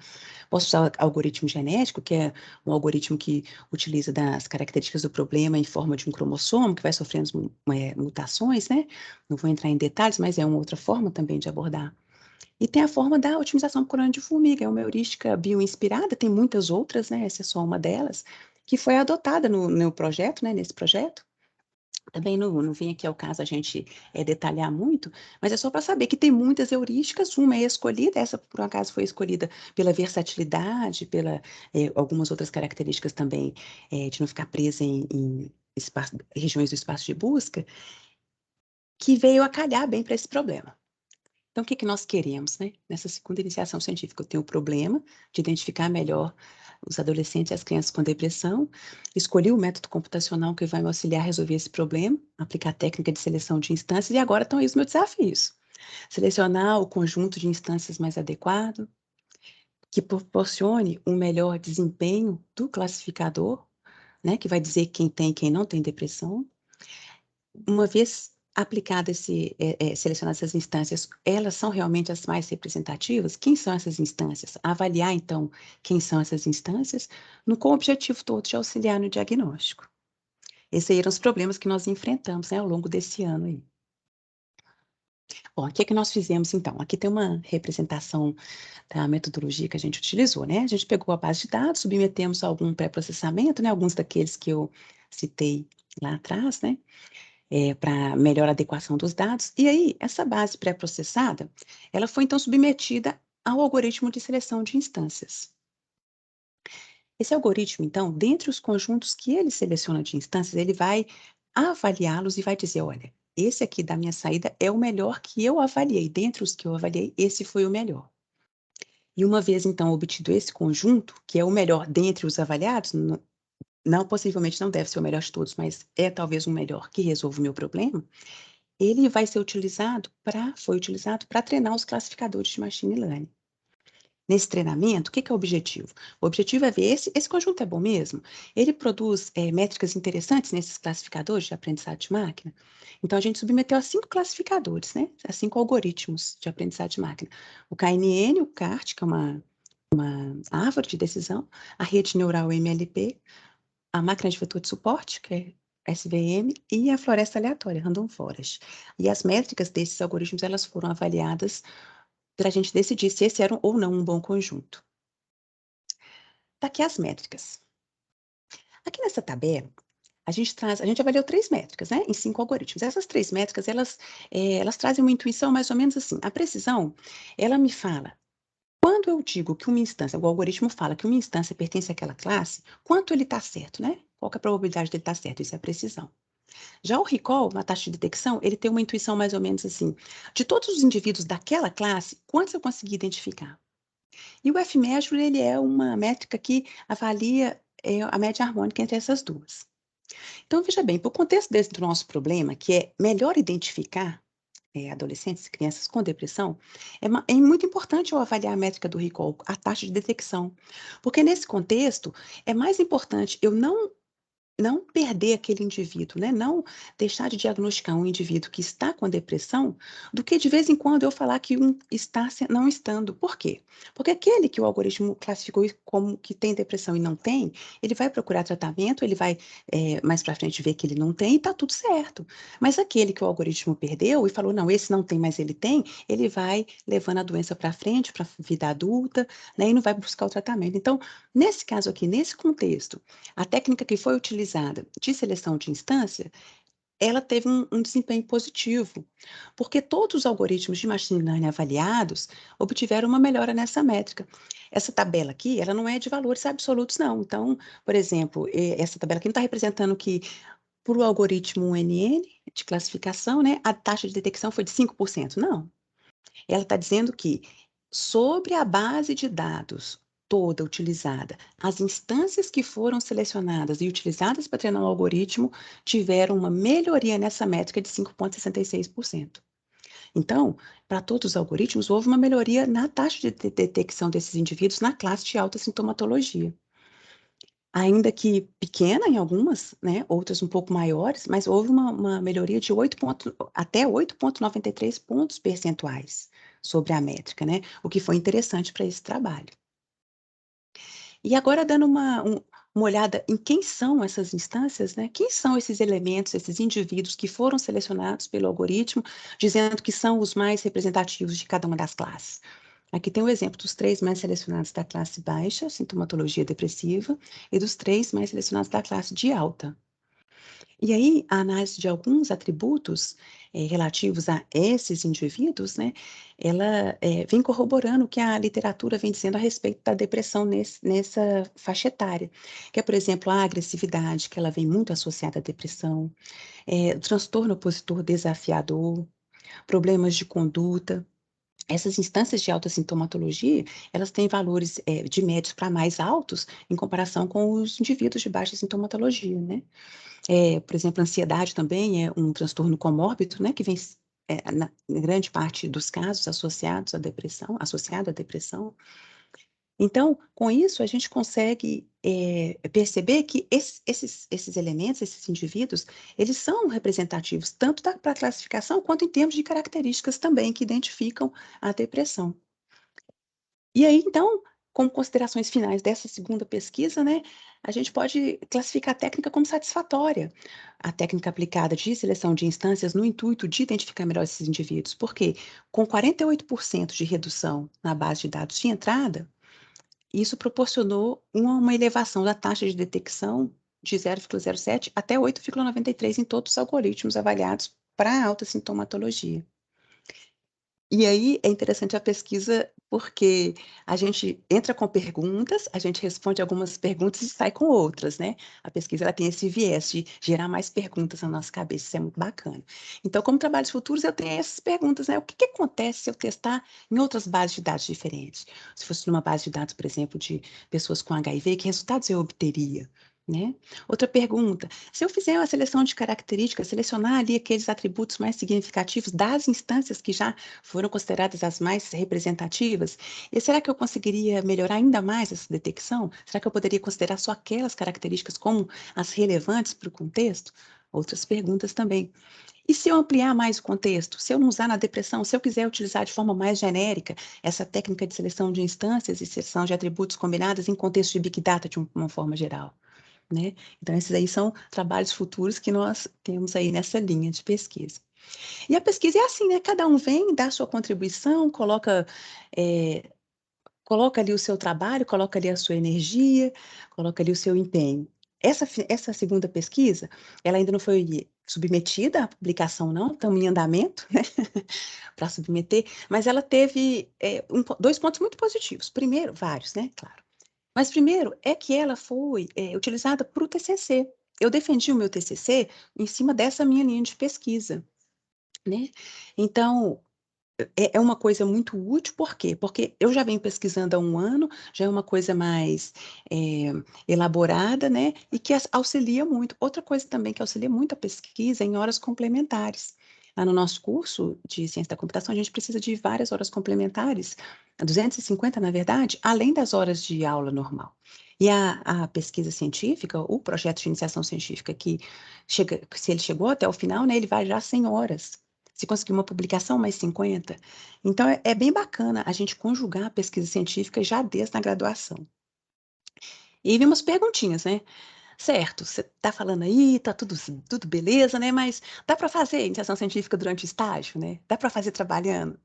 Posso usar algoritmo genético, que é um algoritmo que utiliza das características do problema em forma de um cromossomo, que vai sofrendo mutações, né. Não vou entrar em detalhes, mas é uma outra forma também de abordar. E tem a forma da otimização por colônia de formiga, é uma heurística bioinspirada, tem muitas outras, né, essa é só uma delas, que foi adotada no projeto, né, nesse projeto, Também não vem aqui ao caso a gente detalhar muito, mas é só para saber que tem muitas heurísticas, uma é escolhida, essa por um acaso foi escolhida pela versatilidade, pela algumas outras características também, de não ficar presa em regiões do espaço de busca, que veio a calhar bem para esse problema. Então, o que que nós queremos, né? Nessa segunda iniciação científica, eu tenho o problema de identificar melhor os adolescentes e as crianças com depressão, escolhi o método computacional que vai me auxiliar a resolver esse problema, aplicar a técnica de seleção de instâncias, e agora estão aí os meus desafios. Selecionar o conjunto de instâncias mais adequado, que proporcione um melhor desempenho do classificador, né, que vai dizer quem tem e quem não tem depressão. Uma vez aplicado selecionadas essas instâncias, elas são realmente as mais representativas? Quem são essas instâncias? Avaliar, então, quem são essas instâncias, com o objetivo todo de auxiliar no diagnóstico. Esses aí eram os problemas que nós enfrentamos, né, ao longo desse ano aí. Bom, o que é que nós fizemos então? Aqui tem uma representação da metodologia que a gente utilizou, né? A gente pegou a base de dados, submetemos a algum pré-processamento, né? Alguns daqueles que eu citei lá atrás, né? Para melhor adequação dos dados. E aí, essa base pré-processada, ela foi então submetida ao algoritmo de seleção de instâncias. Esse algoritmo, então, dentre os conjuntos que ele seleciona de instâncias, ele vai avaliá-los e vai dizer, olha, esse aqui da minha saída é o melhor que eu avaliei. Dentre os que eu avaliei, esse foi o melhor. E uma vez, então, obtido esse conjunto, que é o melhor dentre os avaliados, não, possivelmente não deve ser o melhor de todos, mas é talvez o melhor que resolve o meu problema, ele vai ser foi utilizado para treinar os classificadores de machine learning. Nesse treinamento, o que que é o objetivo? O objetivo é ver esse conjunto é bom mesmo? Ele produz métricas interessantes nesses classificadores de aprendizado de máquina? Então, a gente submeteu a 5 classificadores, né? A 5 algoritmos de aprendizado de máquina. O KNN, o CART, que é uma árvore de decisão, a rede neural MLP, a máquina de vetor de suporte, que é SVM, e a floresta aleatória, Random Forest. E as métricas desses algoritmos, elas foram avaliadas para a gente decidir se esse era ou não um bom conjunto. Tá aqui as métricas. Aqui nessa tabela, a gente avaliou 3 métricas, né, em 5 algoritmos. Essas 3 métricas, elas trazem uma intuição mais ou menos assim. A precisão, ela me fala, quando eu digo que uma instância, o algoritmo fala que uma instância pertence àquela classe, quanto ele está certo, né? Qual que é a probabilidade dele estar certo? Isso é a precisão. Já o recall, na taxa de detecção, ele tem uma intuição mais ou menos assim, de todos os indivíduos daquela classe, quantos eu consegui identificar? E o F-measure, ele é uma métrica que avalia a média harmônica entre essas duas. Então, veja bem, para o contexto desse do nosso problema, que é melhor identificar adolescentes e crianças com depressão, é muito importante eu avaliar a métrica do recall, a taxa de detecção, porque nesse contexto é mais importante eu não perder aquele indivíduo, né, não deixar de diagnosticar um indivíduo que está com depressão, do que de vez em quando eu falar que um está não estando. Por quê? Porque aquele que o algoritmo classificou como que tem depressão e não tem, ele vai procurar tratamento, ele vai mais para frente ver que ele não tem e está tudo certo. Mas aquele que o algoritmo perdeu e falou, não, esse não tem, mas ele vai levando a doença para frente, para a vida adulta, né, e não vai buscar o tratamento. Então, nesse caso aqui, nesse contexto, a técnica que foi utilizada de seleção de instância, ela teve um desempenho positivo, porque todos os algoritmos de machine learning avaliados obtiveram uma melhora nessa métrica. Essa tabela aqui, ela não é de valores absolutos, não. Então, por exemplo, essa tabela aqui não está representando que, para o algoritmo NN de classificação, né, a taxa de detecção foi de 5%. Não. Ela está dizendo que, sobre a base de dados toda utilizada, as instâncias que foram selecionadas e utilizadas para treinar o algoritmo tiveram uma melhoria nessa métrica de 5,66%. Então, para todos os algoritmos, houve uma melhoria na taxa de detecção desses indivíduos na classe de alta sintomatologia. Ainda que pequena em algumas, né, outras um pouco maiores, mas houve uma melhoria de até 8,93 pontos percentuais sobre a métrica, né, o que foi interessante para esse trabalho. E agora dando uma olhada em quem são essas instâncias, né, quem são esses elementos, esses indivíduos que foram selecionados pelo algoritmo, dizendo que são os mais representativos de cada uma das classes. Aqui tem o exemplo dos 3 mais selecionados da classe baixa, sintomatologia depressiva, e dos 3 mais selecionados da classe de alta. E aí, a análise de alguns atributos relativos a esses indivíduos, né, ela vem corroborando o que a literatura vem dizendo a respeito da depressão nessa faixa etária, que é, por exemplo, a agressividade, que ela vem muito associada à depressão, o transtorno opositor desafiador, problemas de conduta. Essas instâncias de alta sintomatologia, elas têm valores de médios para mais altos em comparação com os indivíduos de baixa sintomatologia, né? Por exemplo, a ansiedade também é um transtorno comórbido, né, que vem na em grande parte dos casos associados à depressão associado à depressão. Então, com isso, a gente consegue, perceber que esses elementos, esses indivíduos, eles são representativos tanto para a classificação, quanto em termos de características também que identificam a depressão. E aí, então, como considerações finais dessa segunda pesquisa, né, a gente pode classificar a técnica como satisfatória. A técnica aplicada de seleção de instâncias no intuito de identificar melhor esses indivíduos, porque com 48% de redução na base de dados de entrada, isso proporcionou uma elevação da taxa de detecção de 0,07 até 8,93 em todos os algoritmos avaliados para alta sintomatologia. E aí é interessante a pesquisa, porque a gente entra com perguntas, a gente responde algumas perguntas e sai com outras, né. A pesquisa ela tem esse viés de gerar mais perguntas na nossa cabeça, isso é muito bacana. Então, como trabalhos futuros, eu tenho essas perguntas, né, o que que acontece se eu testar em outras bases de dados diferentes? Se fosse numa base de dados, por exemplo, de pessoas com HIV, que resultados eu obteria, né? Outra pergunta: se eu fizer uma seleção de características, selecionar ali aqueles atributos mais significativos das instâncias que já foram consideradas as mais representativas, e será que eu conseguiria melhorar ainda mais essa detecção? Será que eu poderia considerar só aquelas características como as relevantes para o contexto? Outras perguntas também. E se eu ampliar mais o contexto? Se eu não usar na depressão, se eu quiser utilizar de forma mais genérica essa técnica de seleção de instâncias e seleção de atributos combinadas em contexto de Big Data de uma forma geral, né? Então, esses aí são trabalhos futuros que nós temos aí nessa linha de pesquisa. E a pesquisa é assim, né, cada um vem, dá a sua contribuição, eh, coloca ali o seu trabalho, coloca ali a sua energia, coloca ali o seu empenho. Essa segunda pesquisa, ela ainda não foi submetida à publicação não, estamos em andamento, né, para submeter, mas ela teve, 2 pontos muito positivos. Primeiro vários, né, claro. Mas primeiro é que ela foi, utilizada para o TCC. Eu defendi o meu TCC em cima dessa minha linha de pesquisa, né. Então, é uma coisa muito útil, por quê? Porque eu já venho pesquisando há um ano, já é uma coisa mais, eh, elaborada, né, e que auxilia muito. Outra coisa também que auxilia muito a pesquisa é em horas complementares. Lá no nosso curso de ciência da computação, a gente precisa de várias horas complementares, 250 na verdade, além das horas de aula normal. E a pesquisa científica, o projeto de iniciação científica que chega se ele chegou até o final, né, ele vai já 100 horas. Se conseguir uma publicação, mais 50. Então é bem bacana a gente conjugar a pesquisa científica já desde a graduação. E vem umas perguntinhas, né. Certo, você está falando aí, tá tudo beleza, né, mas dá para fazer iniciação científica durante o estágio, né? Dá para fazer trabalhando?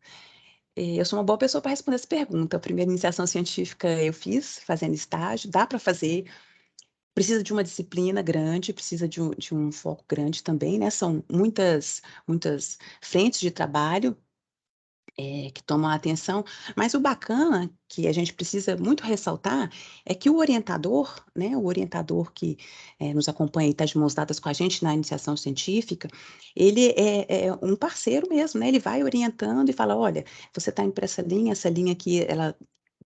Eu sou uma boa pessoa para responder essa pergunta. A primeira iniciação científica eu fiz fazendo estágio, dá para fazer, precisa de uma disciplina grande, precisa de um foco grande também, né, são muitas frentes de trabalho que tomam a atenção, mas o bacana, que a gente precisa muito ressaltar, é que o orientador, né, o orientador que, nos acompanha e está de mãos dadas com a gente na iniciação científica, ele é um parceiro mesmo, né, ele vai orientando e fala: "Olha, você está indo para essa linha aqui ela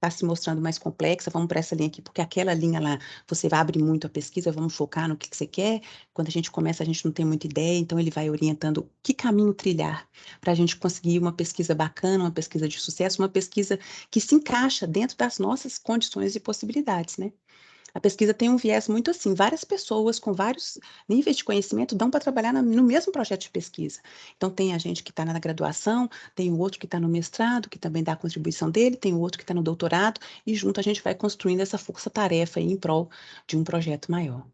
está se mostrando mais complexa, vamos para essa linha aqui, porque aquela linha lá, você vai abrir muito a pesquisa, vamos focar no que você quer". Quando a gente começa, a gente não tem muita ideia, então ele vai orientando que caminho trilhar para a gente conseguir uma pesquisa bacana, uma pesquisa de sucesso, uma pesquisa que se encaixa dentro das nossas condições e possibilidades, né. A pesquisa tem um viés muito assim, várias pessoas com vários níveis de conhecimento dão para trabalhar no mesmo projeto de pesquisa. Então tem a gente que está na graduação, tem o outro que está no mestrado, que também dá a contribuição dele, tem o outro que está no doutorado, e junto a gente vai construindo essa força-tarefa aí em prol de um projeto maior.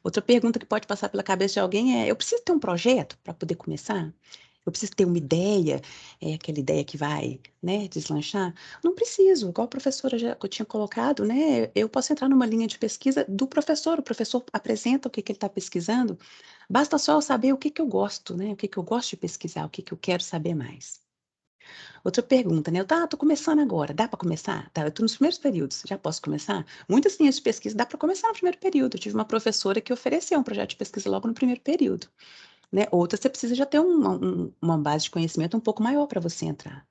Outra pergunta que pode passar pela cabeça de alguém é: "Eu preciso ter um projeto para poder começar?". Eu preciso ter uma ideia, aquela ideia que vai, né, deslanchar? Não preciso, igual a professora já que eu tinha colocado, né? Eu posso entrar numa linha de pesquisa do professor, o professor apresenta o que ele está pesquisando, basta só eu saber o que eu gosto, né? O que eu gosto de pesquisar, o que eu quero saber mais. Outra pergunta, né? Tô começando agora, dá para começar? Tá, eu tô nos primeiros períodos, já posso começar? Muitas linhas de pesquisa dá para começar no primeiro período. Eu tive uma professora que ofereceu um projeto de pesquisa logo no primeiro período, né? Outras você precisa já ter uma base de conhecimento um pouco maior para você entrar,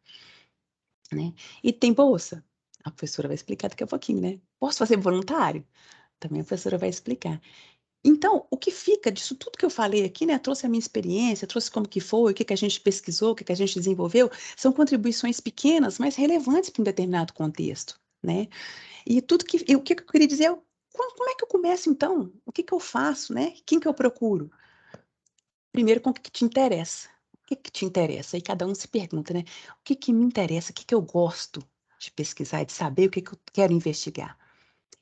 né? E tem bolsa? A professora vai explicar daqui a pouquinho, né? Posso fazer voluntário? Também a professora vai explicar. Então, o que fica disso tudo que eu falei aqui, né? Trouxe a minha experiência, trouxe como que foi, o que a gente pesquisou, o que a gente desenvolveu, são contribuições pequenas, mas relevantes para um determinado contexto, né? E o que eu queria dizer é, como é que eu começo então? O que eu faço, né? Quem que eu procuro? Primeiro, com o que te interessa. O que te interessa? Aí cada um se pergunta, né? O que me interessa? O que eu gosto de pesquisar, de saber o que eu quero investigar?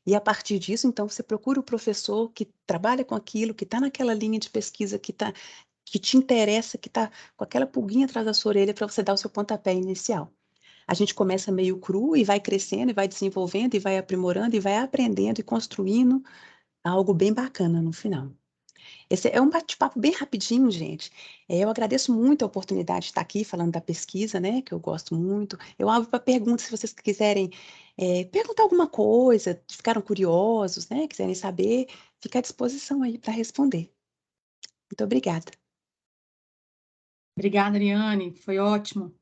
E a partir disso, então, você procura o professor que trabalha com aquilo, que está naquela linha de pesquisa que te interessa, que está com aquela pulguinha atrás da sua orelha para você dar o seu pontapé inicial. A gente começa meio cru e vai crescendo, e vai desenvolvendo, e vai aprimorando, e vai aprendendo e construindo algo bem bacana no final. Esse é um bate-papo bem rapidinho, gente. Eu agradeço muito a oportunidade de estar aqui falando da pesquisa, né, que eu gosto muito. Eu abro para perguntas, se vocês quiserem perguntar alguma coisa, ficaram curiosos, né, quiserem saber, fica à disposição aí para responder. Muito obrigada. Obrigada, Ariane, foi ótimo.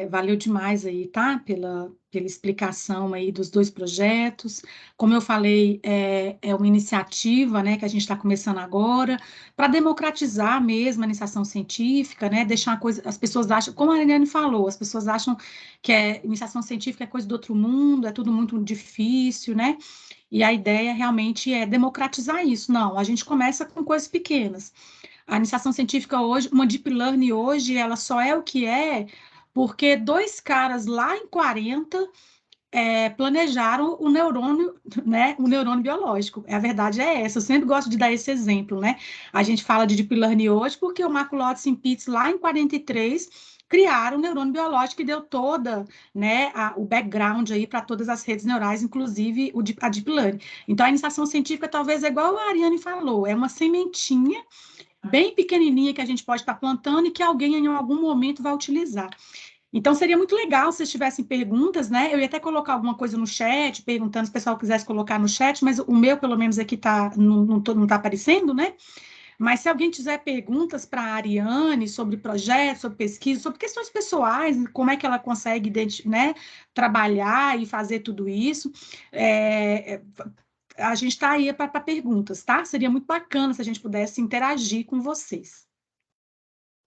Valeu demais aí, tá? Pela explicação aí dos dois projetos. Como eu falei, é uma iniciativa, né, que a gente está começando agora, para democratizar mesmo a iniciação científica, né? Deixar a coisa, as pessoas acham, como a Ariane falou, as pessoas acham que iniciação científica é coisa do outro mundo, é tudo muito difícil, né? E a ideia realmente é democratizar isso. Não, a gente começa com coisas pequenas. A iniciação científica hoje, uma deep learning hoje, ela só é o que é porque dois caras lá em 40 planejaram o neurônio, né, o neurônio biológico. A verdade é essa, eu sempre gosto de dar esse exemplo, né? A gente fala de deep learning hoje porque o Marculotti e Pitts, lá em 43, criaram o neurônio biológico e deu toda, né, o background aí para todas as redes neurais, inclusive a deep learning. Então, a iniciação científica talvez é igual a Ariane falou, é uma sementinha bem pequenininha que a gente pode estar plantando e que alguém em algum momento vai utilizar. Então, seria muito legal se vocês tivessem perguntas, né? Eu ia até colocar alguma coisa no chat, perguntando se o pessoal quisesse colocar no chat, mas o meu, pelo menos, aqui não tá aparecendo, né? Mas se alguém tiver perguntas para a Ariane sobre projetos, sobre pesquisa, sobre questões pessoais, como é que ela consegue, né, trabalhar e fazer tudo isso, a gente está aí para perguntas, tá? Seria muito bacana se a gente pudesse interagir com vocês.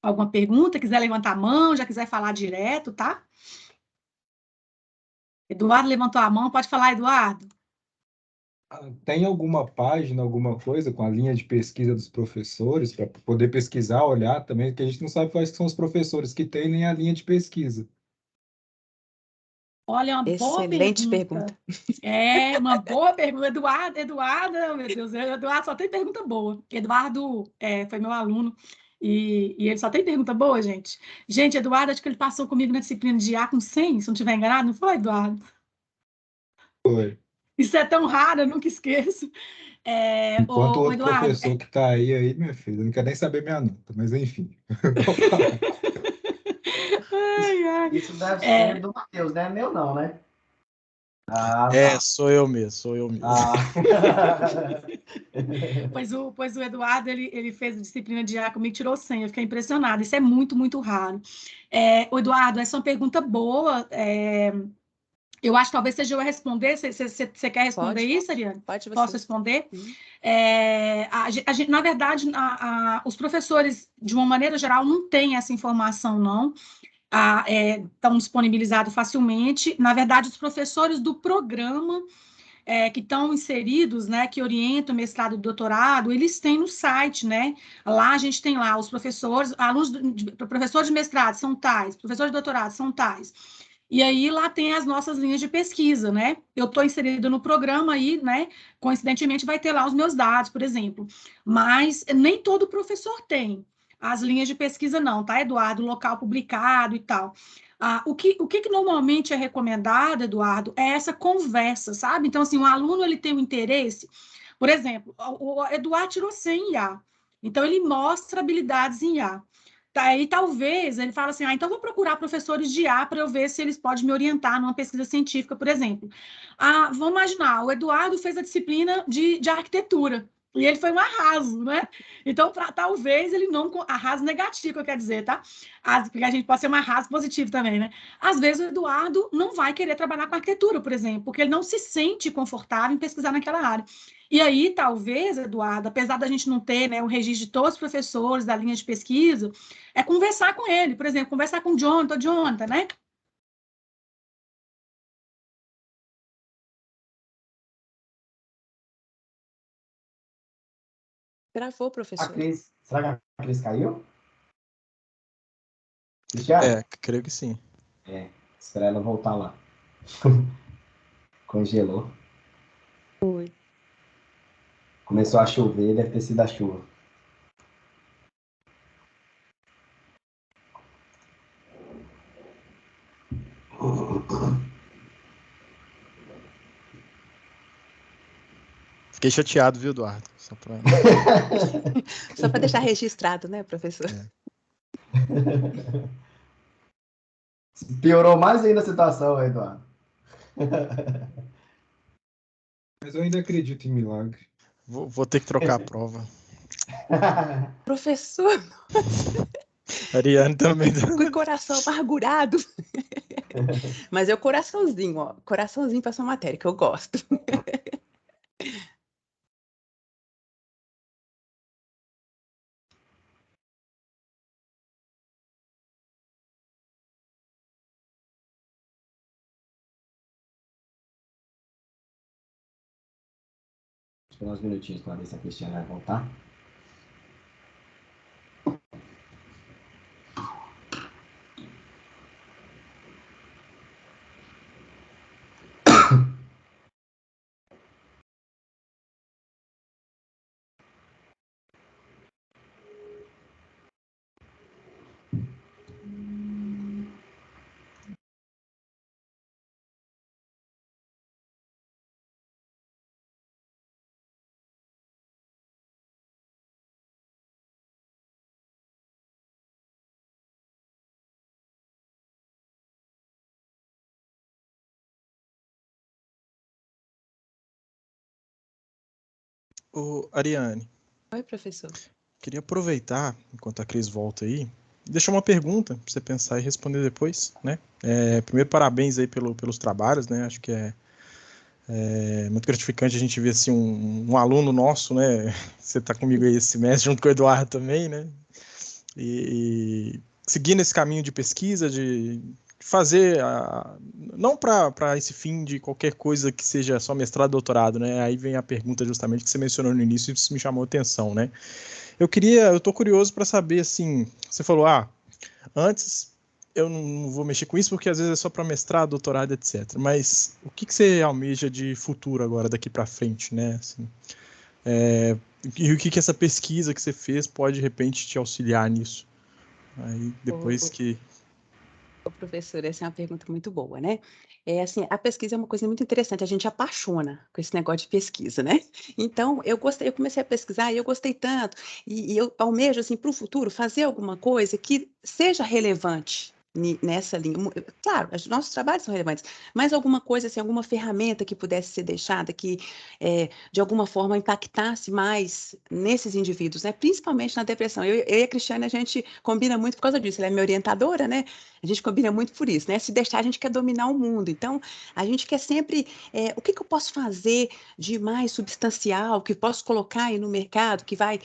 Alguma pergunta? Quiser levantar a mão, já quiser falar direto, tá? Eduardo levantou a mão, pode falar, Eduardo. Tem alguma página, alguma coisa com a linha de pesquisa dos professores para poder pesquisar, olhar também, porque a gente não sabe quais são os professores que têm nem a linha de pesquisa. Olha, uma boa Excelente pergunta. pergunta. Uma boa pergunta. Eduardo, meu Deus, Eduardo só tem pergunta boa. Eduardo foi meu aluno e ele só tem pergunta boa, gente. Gente, Eduardo, acho que ele passou comigo na disciplina de A com 100, se não estiver enganado, não foi, Eduardo? Foi. Isso é tão raro, eu nunca esqueço. Enquanto o Ô, outro Eduardo, professor que está aí, minha filha, eu não quero nem saber minha nota, mas enfim. Vou falar. ai, ai. Isso deve ser do Matheus, né? Meu não, né? Ah, tá. Sou eu mesmo. Ah. Pois o Eduardo, ele fez a disciplina de A comigo, tirou 100, eu fiquei impressionada, isso é muito, muito raro. O Eduardo, essa é uma pergunta boa, eu acho que talvez seja eu a responder, você quer responder isso, Ariane? Pode você. Posso responder? A gente, na verdade, os professores, de uma maneira geral, não têm essa informação, não, estão disponibilizados facilmente. Na verdade, os professores do programa que estão inseridos, né, que orientam mestrado e doutorado, eles têm no site, né? Lá a gente tem lá os professores, professores de mestrado são tais, professores de doutorado são tais. E aí lá tem as nossas linhas de pesquisa, né? Eu estou inserida no programa aí, né? Coincidentemente vai ter lá os meus dados, por exemplo. Mas nem todo professor tem. as linhas de pesquisa não, tá, Eduardo? Local publicado e tal. O que normalmente é recomendado, Eduardo, é essa conversa, sabe? Então, assim, o aluno ele tem um interesse, por exemplo, o Eduardo tirou 100 em IA, então ele mostra habilidades em IA. Tá, e talvez ele fala assim, então vou procurar professores de IA para eu ver se eles podem me orientar numa pesquisa científica, por exemplo. Vamos imaginar, o Eduardo fez a disciplina de arquitetura, e ele foi um arraso, né? Então, talvez ele não... Arraso negativo, eu quero dizer, tá? Porque a gente pode ser um arraso positivo também, né? Às vezes o Eduardo não vai querer trabalhar com arquitetura, por exemplo, porque ele não se sente confortável em pesquisar naquela área. E aí, talvez, Eduardo, apesar da gente não ter, né, o registro de todos os professores da linha de pesquisa, é conversar com ele, por exemplo, conversar com o Jonathan, né? Travou, professor. Será que a Cris caiu? Cristiano? Creio que sim. Espera ela voltar lá. Congelou. Oi. Começou a chover, deve ter sido a chuva. Fiquei chateado, viu, Eduardo? Só para deixar registrado, né, professor? Piorou mais ainda a situação, Eduardo. Mas eu ainda acredito em milagre. Vou ter que trocar a prova. Professor, Ariane também. com o coração amargurado. Mas é o coraçãozinho, ó. Coraçãozinho para sua matéria, que eu gosto. Esperar uns minutinhos para ver se a Cristiane vai voltar. Ariane. Oi, professor. Queria aproveitar, enquanto a Cris volta aí, deixar uma pergunta para você pensar e responder depois, né? Primeiro, parabéns aí pelos trabalhos, né? Acho que é muito gratificante a gente ver assim, um aluno nosso, né? Você está comigo aí esse semestre, junto com o Eduardo também, né? E seguindo esse caminho de pesquisa, de fazer, não para esse fim de qualquer coisa que seja só mestrado, doutorado, né? Aí vem a pergunta justamente que você mencionou no início e isso me chamou a atenção, né? Eu tô curioso para saber, assim, você falou, antes eu não vou mexer com isso porque às vezes é só para mestrado, doutorado, etc. Mas o que você almeja de futuro agora, daqui para frente, né? Assim, e o que essa pesquisa que você fez pode, de repente, te auxiliar nisso? Aí, depois que... Professor, essa é uma pergunta muito boa, né? Assim, a pesquisa é uma coisa muito interessante, a gente apaixona com esse negócio de pesquisa, né? Então, eu comecei a pesquisar e eu gostei tanto, e eu almejo, assim, para o futuro, fazer alguma coisa que seja relevante nessa linha. Claro, os nossos trabalhos são relevantes, mas alguma coisa, assim, alguma ferramenta que pudesse ser deixada, que de alguma forma impactasse mais nesses indivíduos, né? Principalmente na depressão. Eu e a Cristiane, a gente combina muito por causa disso, ela é minha orientadora, né? A gente combina muito por isso, né? Se deixar, a gente quer dominar o mundo. Então, a gente quer sempre o que eu posso fazer de mais substancial, que posso colocar aí no mercado, que vai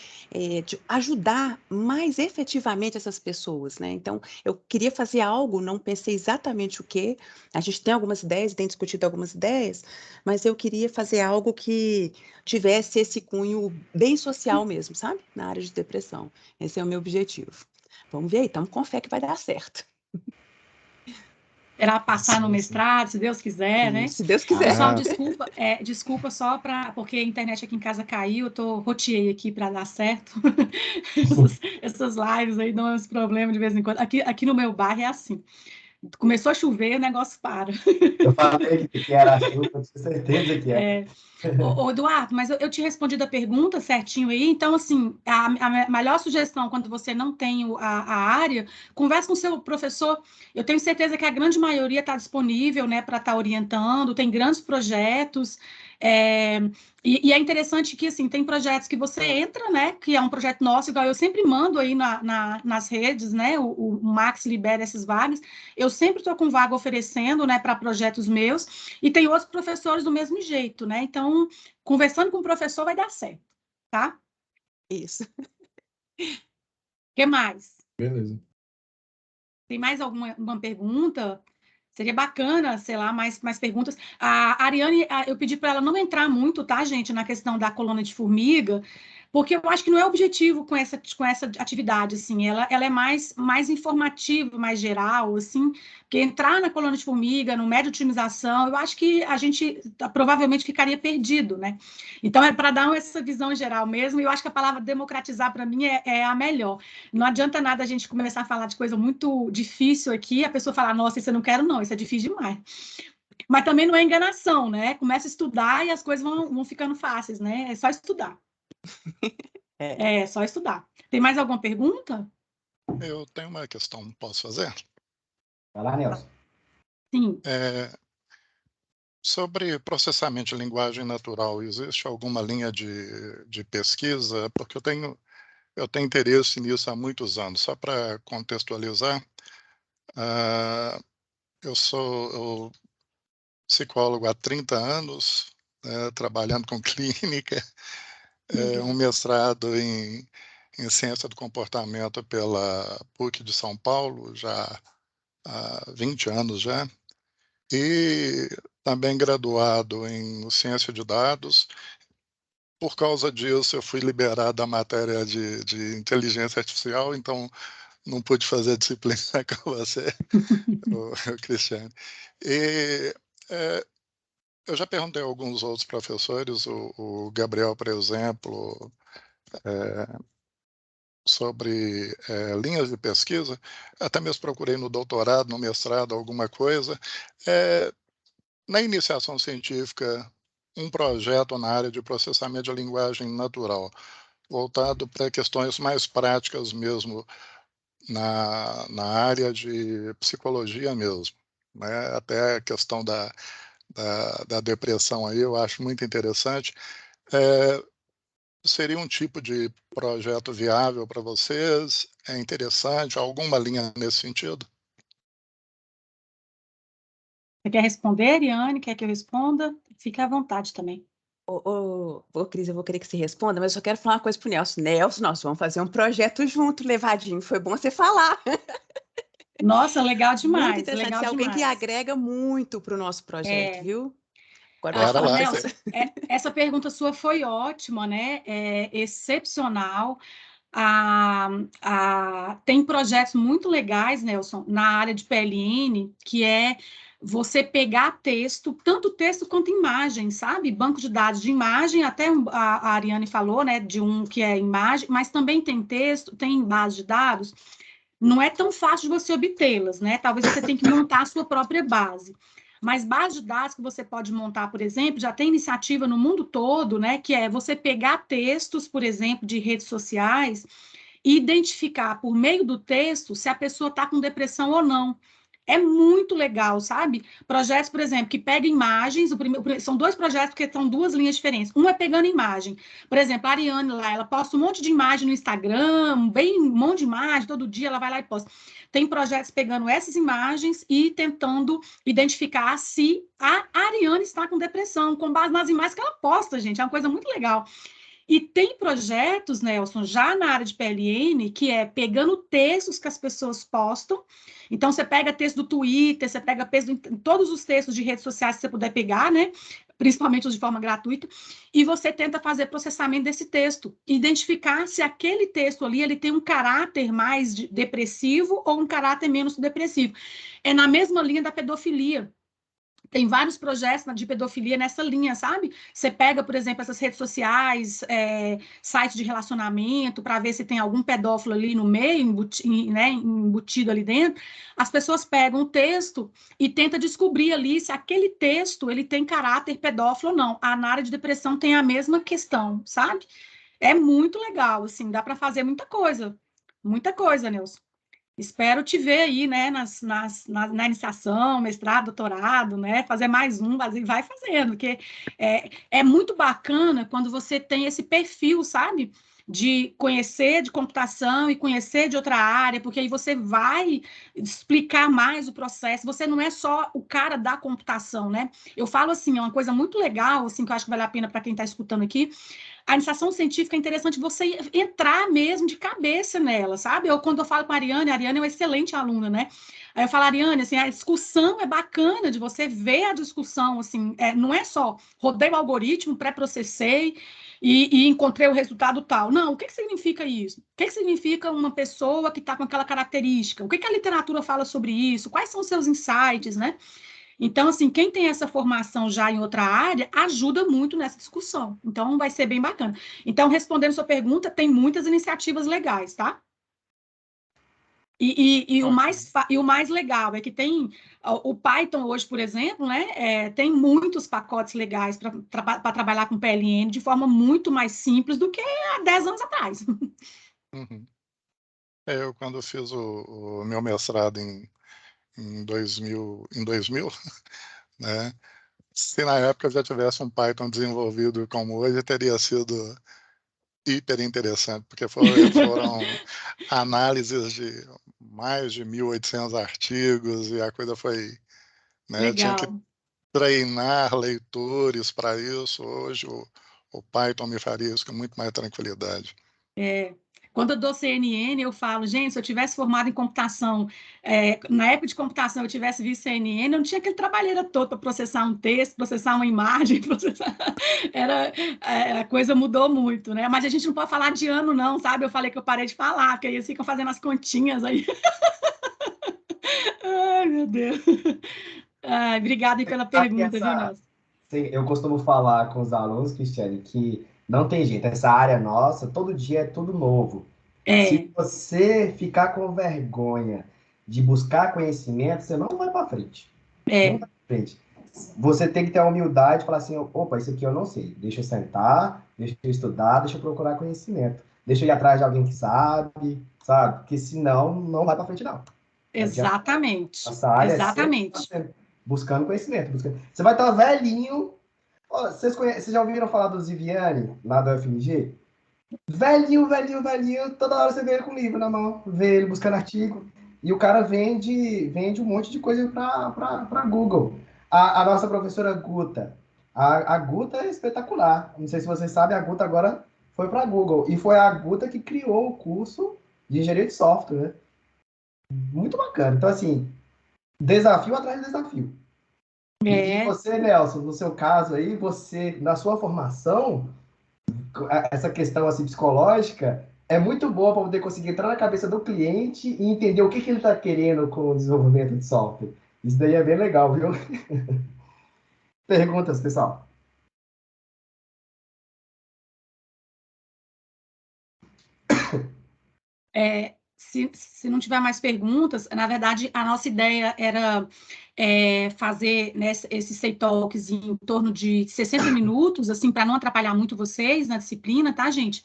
ajudar mais efetivamente essas pessoas, né? Então, eu queria fazer algo, não pensei exatamente o quê. A gente tem algumas ideias, tem discutido algumas ideias, mas eu queria fazer algo que tivesse esse cunho bem social mesmo, sabe? Na área de depressão. Esse é o meu objetivo. Vamos ver aí, estamos com fé que vai dar certo. Era passar no mestrado, se Deus quiser, né? Se Deus quiser. Pessoal, desculpa só porque a internet aqui em casa caiu, roteei aqui para dar certo. essas lives aí dão uns problemas de vez em quando. Aqui no meu bairro é assim. Começou a chover, o negócio para. Eu falei que era a chuva, eu tinha certeza que era. Ô, Eduardo, mas eu te respondi da pergunta certinho aí, então, assim, a melhor sugestão, quando você não tem a área, converse com o seu professor. Eu tenho certeza que a grande maioria está disponível, né, para estar orientando, tem grandes projetos, e é interessante que, assim, tem projetos que você entra, né, que é um projeto nosso, igual eu sempre mando aí nas redes, né, o Max libera essas vagas, eu sempre estou com vaga oferecendo, né, para projetos meus, e tem outros professores do mesmo jeito, né, então, conversando com o professor vai dar certo, tá? Isso. O que mais? Beleza. Tem mais alguma pergunta? Seria bacana, sei lá, mais perguntas. A Ariane, eu pedi para ela não entrar muito, tá, gente, na questão da colônia de formiga, porque eu acho que não é objetivo com essa atividade, assim, ela é mais informativa, mais geral, assim, porque entrar na colônia de formiga, no médio de otimização, eu acho que a gente provavelmente ficaria perdido, né? Então, é para dar essa visão geral mesmo, e eu acho que a palavra democratizar, para mim, é a melhor. Não adianta nada a gente começar a falar de coisa muito difícil aqui, a pessoa falar, nossa, isso eu não quero não, isso é difícil demais. Mas também não é enganação, né? Começa a estudar e as coisas vão ficando fáceis, né? É só estudar. É só estudar. Tem mais alguma pergunta? Eu tenho uma questão, posso fazer? Vai lá, Nelson. Sim. Sobre processamento de linguagem natural, existe alguma linha de pesquisa? Porque eu tenho interesse nisso há muitos anos. Só para contextualizar, eu sou psicólogo há 30 anos, trabalhando com clínica, um mestrado em ciência do comportamento pela PUC de São Paulo, já há 20 anos já, e também graduado em ciência de dados. Por causa disso, eu fui liberado da matéria de inteligência artificial, então não pude fazer a disciplina com você, o Cristiane. E eu já perguntei a alguns outros professores, o Gabriel, por exemplo, sobre linhas de pesquisa, até mesmo procurei no doutorado, no mestrado, alguma coisa. Na iniciação científica, um projeto na área de processamento de linguagem natural, voltado para questões mais práticas mesmo, na área de psicologia mesmo, né? Até a questão da depressão aí, eu acho muito interessante. Seria um tipo de projeto viável para vocês? É interessante? Alguma linha nesse sentido? Você quer responder, Ariane? Quer que eu responda? Fique à vontade também. Cris, eu vou querer que você responda, mas eu só quero falar uma coisa pro Nelson. Nelson, nós vamos fazer um projeto junto, levadinho. Foi bom você falar. Nossa, legal demais. Muito interessante. Legal Você é alguém demais. que agrega muito para o nosso projeto, viu? Agora lá, Nelson, essa pergunta sua foi ótima, né? É excepcional. Tem projetos muito legais, Nelson, na área de PLN, que é você pegar texto, tanto texto quanto imagem, sabe? Banco de dados de imagem, até a Ariane falou, né, de um que é imagem, mas também tem texto, tem base de dados. Não é tão fácil de você obtê-las, né? Talvez você tenha que montar a sua própria base. Mas base de dados que você pode montar, por exemplo, já tem iniciativa no mundo todo, né? Que é você pegar textos, por exemplo, de redes sociais e identificar por meio do texto se a pessoa está com depressão ou não. É muito legal, sabe? Projetos, por exemplo, que pegam imagens, são dois projetos porque são duas linhas diferentes. Um é pegando imagem. Por exemplo, a Ariane lá, ela posta um monte de imagem no Instagram, um monte de imagem, todo dia ela vai lá e posta. Tem projetos pegando essas imagens e tentando identificar se a Ariane está com depressão, com base nas imagens que ela posta, gente. É uma coisa muito legal. E tem projetos, Nelson, já na área de PLN, que é pegando textos que as pessoas postam. Então, você pega texto do Twitter, você pega texto em todos os textos de redes sociais que você puder pegar, né? principalmente os de forma gratuita, e você tenta fazer processamento desse texto, identificar se aquele texto ali ele tem um caráter mais depressivo ou um caráter menos depressivo. É na mesma linha da pedofilia. Tem vários projetos de pedofilia nessa linha, sabe? Você pega, por exemplo, essas redes sociais, sites de relacionamento, para ver se tem algum pedófilo ali no meio, embutido ali dentro. As pessoas pegam o texto e tentam descobrir ali se aquele texto ele tem caráter pedófilo ou não. Na área de depressão tem a mesma questão, sabe? É muito legal, assim, dá para fazer muita coisa, Nilson. Espero te ver aí, né, na iniciação, mestrado, doutorado, né, fazer mais um, vai fazendo, porque é muito bacana quando você tem esse perfil, sabe, de conhecer de computação e conhecer de outra área, porque aí você vai explicar mais o processo, você não é só o cara da computação, né, eu falo assim, é uma coisa muito legal, assim, que eu acho que vale a pena para quem está escutando aqui. A iniciação científica é interessante você entrar mesmo de cabeça nela, sabe? Quando eu falo com a Ariane é uma excelente aluna, né? Aí eu falo, Ariane, assim, a discussão é bacana de você ver a discussão, assim, não é só rodei o algoritmo, pré-processei e encontrei o resultado tal. Não, o que significa isso? O que significa uma pessoa que está com aquela característica? O que a literatura fala sobre isso? Quais são os seus insights, né? Então, assim, quem tem essa formação já em outra área ajuda muito nessa discussão. Então, vai ser bem bacana. Então, respondendo sua pergunta, tem muitas iniciativas legais, tá? E o mais legal é que tem o Python hoje, por exemplo, né? Tem muitos pacotes legais para trabalhar com PLN de forma muito mais simples do que há 10 anos atrás. Uhum. Eu, quando fiz o meu mestrado em 2000, né? Se na época já tivesse um Python desenvolvido como hoje, teria sido hiper interessante, porque foram análises de mais de 1.800 artigos e a coisa foi, né? Tinha que Legal. treinar leitores para isso. Hoje o Python me faria isso com muito mais tranquilidade. Quando eu dou CNN, eu falo, gente, se eu tivesse formado em computação, na época de computação, eu tivesse visto CNN, eu não tinha aquele trabalheira todo para processar um texto, processar uma imagem, a coisa mudou muito, né? Mas a gente não pode falar de ano, não, sabe? Eu falei que eu parei de falar, porque aí eles ficam fazendo as continhas aí. Ai, meu Deus. Ai, obrigada aí pela pergunta, viu, Nelson? Sim, eu costumo falar com os alunos, Cristiane, que não tem jeito, essa área nossa, todo dia é tudo novo. Se você ficar com vergonha de buscar conhecimento, você não vai para frente. Não vai para frente. Você tem que ter a humildade e falar assim, opa, isso aqui eu não sei. Deixa eu sentar, deixa eu estudar, deixa eu procurar conhecimento. Deixa eu ir atrás de alguém que sabe? Porque senão não vai para frente, não. Exatamente. Essa área Exatamente. é buscando conhecimento. Você vai estar velhinho. Vocês já ouviram falar do Ziviani, lá da UFMG? Velhinho, toda hora você vê ele com livro na mão, vê ele buscando artigo, e o cara vende um monte de coisa para Google. A nossa professora Guta, a Guta é espetacular, não sei se vocês sabem, a Guta agora foi para Google, e foi a Guta que criou o curso de engenharia de software, né? Muito bacana. Então, assim, desafio atrás de desafio. E você, Nelson, no seu caso aí, você, na sua formação, essa questão assim, psicológica é muito boa para poder conseguir entrar na cabeça do cliente e entender o que ele está querendo com o desenvolvimento de software. Isso daí é bem legal, viu? Perguntas, pessoal? Se não tiver mais perguntas, na verdade, a nossa ideia era fazer, né, esses Say Talks em torno de 60 minutos, assim, para não atrapalhar muito vocês na disciplina, tá, gente?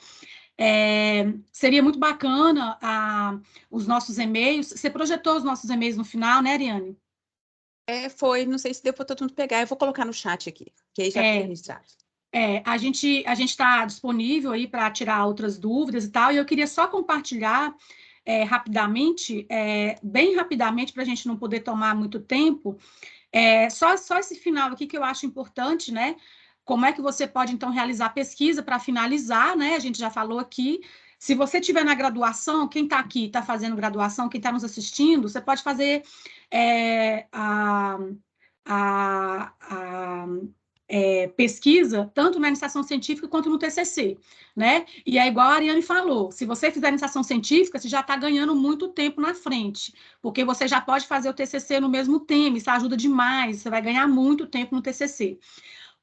Seria muito bacana os nossos e-mails. Você projetou os nossos e-mails no final, né, Ariane? Foi, não sei se deu para todo mundo pegar, eu vou colocar no chat aqui, que aí já fica registrado. A gente está disponível aí para tirar outras dúvidas e tal, e eu queria só compartilhar rapidamente, bem rapidamente, para a gente não poder tomar muito tempo, só esse final aqui que eu acho importante, né? Como é que você pode, então, realizar pesquisa para finalizar, né? A gente já falou aqui. Se você estiver na graduação, quem está aqui, está fazendo graduação, quem está nos assistindo, você pode fazer pesquisa, tanto na iniciação científica quanto no TCC, né? E é igual a Ariane falou, se você fizer iniciação científica, você já está ganhando muito tempo na frente, porque você já pode fazer o TCC no mesmo tema, isso ajuda demais, você vai ganhar muito tempo no TCC.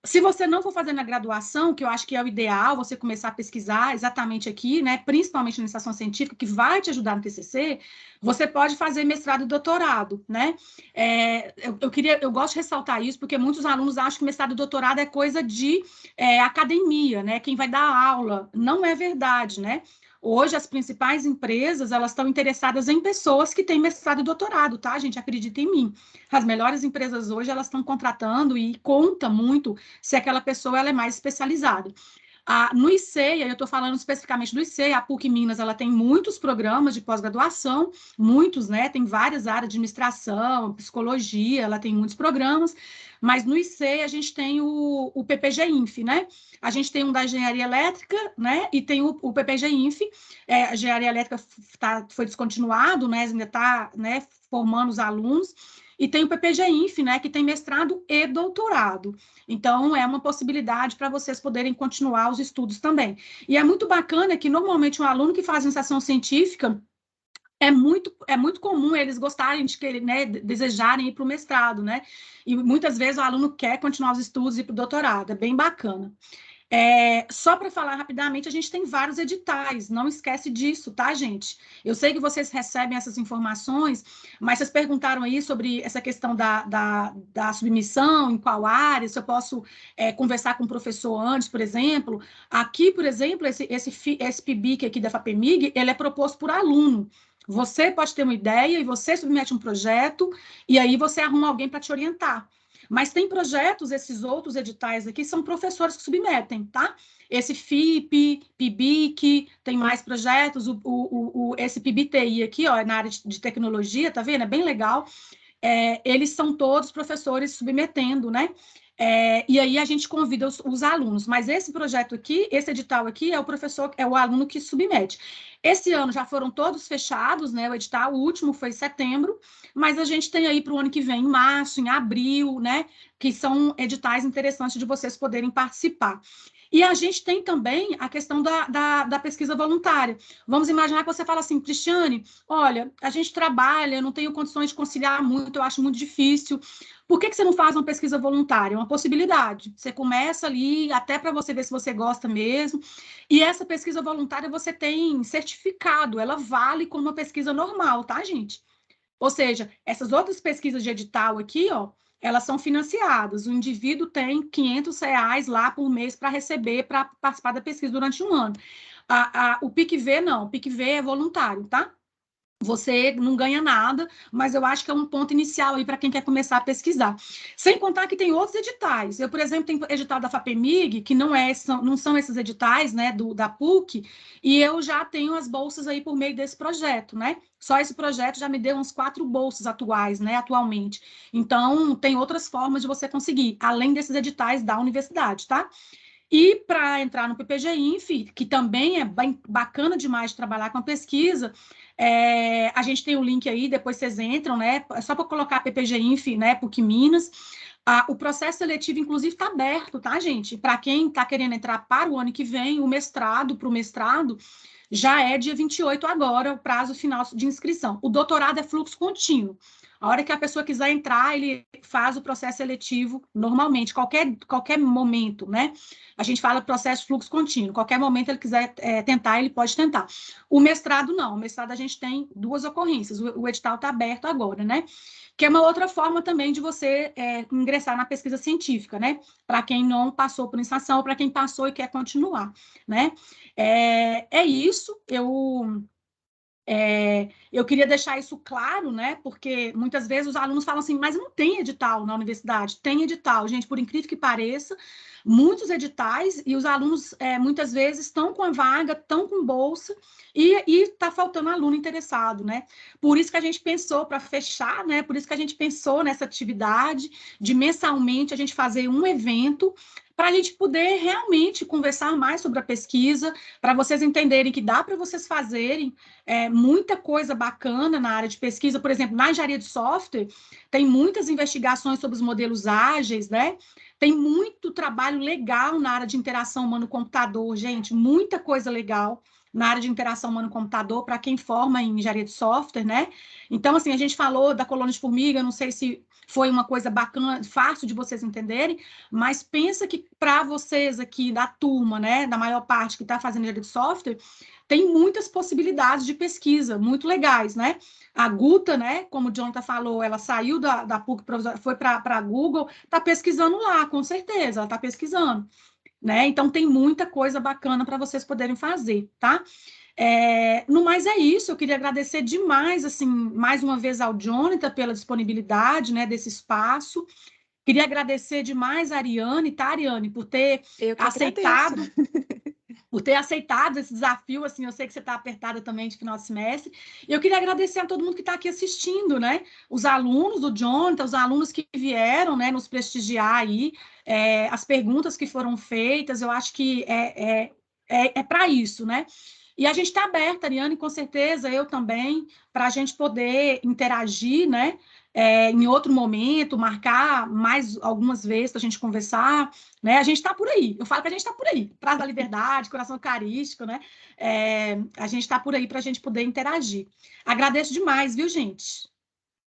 Se você não for fazer na graduação, que eu acho que é o ideal, você começar a pesquisar exatamente aqui, né, principalmente na iniciação científica, que vai te ajudar no TCC, você pode fazer mestrado e doutorado, né? Eu gosto de ressaltar isso, porque muitos alunos acham que mestrado e doutorado é coisa de academia, né? Quem vai dar aula. Não é verdade, né? Hoje, as principais empresas, elas estão interessadas em pessoas que têm mestrado e doutorado, tá, gente? Acredita em mim. As melhores empresas hoje, elas estão contratando e conta muito se aquela pessoa ela é mais especializada. No ICEA, eu estou falando especificamente do ICEA, a PUC Minas, ela tem muitos programas de pós-graduação, muitos, né? Tem várias áreas de administração, psicologia, ela tem muitos programas, mas no ICEA a gente tem o PPG-INF, né? A gente tem um da engenharia elétrica, né? E tem o PPG-INF, a engenharia elétrica foi descontinuado, né? Ainda está, né, formando os alunos. E tem o PPG-INF, né, que tem mestrado e doutorado. Então, é uma possibilidade para vocês poderem continuar os estudos também. E é muito bacana que, normalmente, um aluno que faz iniciação científica, é muito comum eles gostarem de querer, né, desejarem ir para o mestrado, né? E muitas vezes o aluno quer continuar os estudos e ir para o doutorado. É bem bacana. Só para falar rapidamente, a gente tem vários editais, não esquece disso, tá, gente? Eu sei que vocês recebem essas informações, mas vocês perguntaram aí sobre essa questão da submissão, em qual área, se eu posso conversar com o professor antes, por exemplo. Aqui, por exemplo, esse PIBIC aqui da FAPEMIG, ele é proposto por aluno. Você pode ter uma ideia e você submete um projeto, e aí você arruma alguém para te orientar. Mas tem projetos, esses outros editais aqui, são professores que submetem, tá? Esse FIP, PIBIC, tem mais projetos, esse PIBTI aqui, ó, na área de tecnologia, tá vendo? É bem legal. Eles são todos professores submetendo, né? E aí a gente convida os alunos, mas esse projeto aqui, esse edital aqui, é o aluno que submete. Esse ano já foram todos fechados, né? O edital, o último foi em setembro, mas a gente tem aí para o ano que vem, em março, em abril, né? Que são editais interessantes de vocês poderem participar. E a gente tem também a questão da pesquisa voluntária. Vamos imaginar que você fala assim, Cristiane, olha, a gente trabalha, eu não tenho condições de conciliar muito, eu acho muito difícil. Por que você não faz uma pesquisa voluntária? É uma possibilidade. Você começa ali, até para você ver se você gosta mesmo. E essa pesquisa voluntária você tem certificado, ela vale como uma pesquisa normal, tá, gente? Ou seja, essas outras pesquisas de edital aqui, ó, elas são financiadas. O indivíduo tem R$500 lá por mês para receber, para participar da pesquisa durante um ano. O PICV, não. O PICV é voluntário, tá? Você não ganha nada, mas eu acho que é um ponto inicial aí para quem quer começar a pesquisar. Sem contar que tem outros editais. Eu, por exemplo, tenho edital da FAPEMIG, que não são esses editais, né, da PUC, e eu já tenho as bolsas aí por meio desse projeto, né? Só esse projeto já me deu uns 4 bolsas atuais, né, atualmente. Então, tem outras formas de você conseguir, além desses editais da universidade, tá? E para entrar no PPG-INF, que também é bem bacana demais de trabalhar com a pesquisa, a gente tem o link aí, depois vocês entram, né? É só para colocar PPG-INF, né? PUC Minas. O processo seletivo, inclusive, está aberto, tá, gente? Para quem está querendo entrar para o ano que vem, o mestrado, para o mestrado, já é dia 28 agora, o prazo final de inscrição. O doutorado é fluxo contínuo. A hora que a pessoa quiser entrar, ele faz o processo seletivo normalmente, qualquer momento, né? A gente fala processo fluxo contínuo. Qualquer momento ele quiser tentar, ele pode tentar. O mestrado, não. O mestrado a gente tem 2 ocorrências. O edital está aberto agora, né? Que é uma outra forma também de você ingressar na pesquisa científica, né? Para quem não passou por iniciação, ou para quem passou e quer continuar, né? É isso. Eu queria deixar isso claro, né? Porque muitas vezes os alunos falam assim, mas não tem edital na universidade. Tem edital, gente, por incrível que pareça, muitos editais, e os alunos muitas vezes estão com a vaga, estão com bolsa, e está faltando aluno interessado, né? Por isso que a gente pensou para fechar, né? Por isso que a gente pensou nessa atividade de mensalmente a gente fazer um evento para a gente poder realmente conversar mais sobre a pesquisa, para vocês entenderem que dá para vocês fazerem muita coisa bacana na área de pesquisa. Por exemplo, na engenharia de software, tem muitas investigações sobre os modelos ágeis, né? Tem muito trabalho legal na área de interação humano-computador, gente, muita coisa legal na área de interação humano-computador, para quem forma em engenharia de software, né? Então, assim, a gente falou da colônia de formiga, não sei se foi uma coisa bacana, fácil de vocês entenderem, mas pensa que para vocês aqui da turma, né, da maior parte que está fazendo engenharia de software, tem muitas possibilidades de pesquisa, muito legais, né? A Guta, né, como o Jonathan falou, ela saiu da PUC, foi para a Google, está pesquisando lá, com certeza, ela está pesquisando, né? Então, tem muita coisa bacana para vocês poderem fazer, tá? No mais é isso, eu queria agradecer demais, assim, mais uma vez ao Jonathan pela disponibilidade, né, desse espaço. Queria agradecer demais a Ariane, tá, Ariane, por ter aceitado... por ter aceitado esse desafio, assim, eu sei que você está apertada também de final de semestre, e eu queria agradecer a todo mundo que está aqui assistindo, né, os alunos do Jonathan, os alunos que vieram, né, nos prestigiar aí, as perguntas que foram feitas, eu acho que é para isso, né, e a gente está aberta, Ariane, com certeza, eu também, para a gente poder interagir, né, em outro momento, marcar mais algumas vezes para a gente conversar, né? A gente está por aí, eu falo que a gente está por aí, Praça da Liberdade, Coração Eucarístico, né? A gente está por aí para a gente poder interagir. Agradeço demais, viu, gente?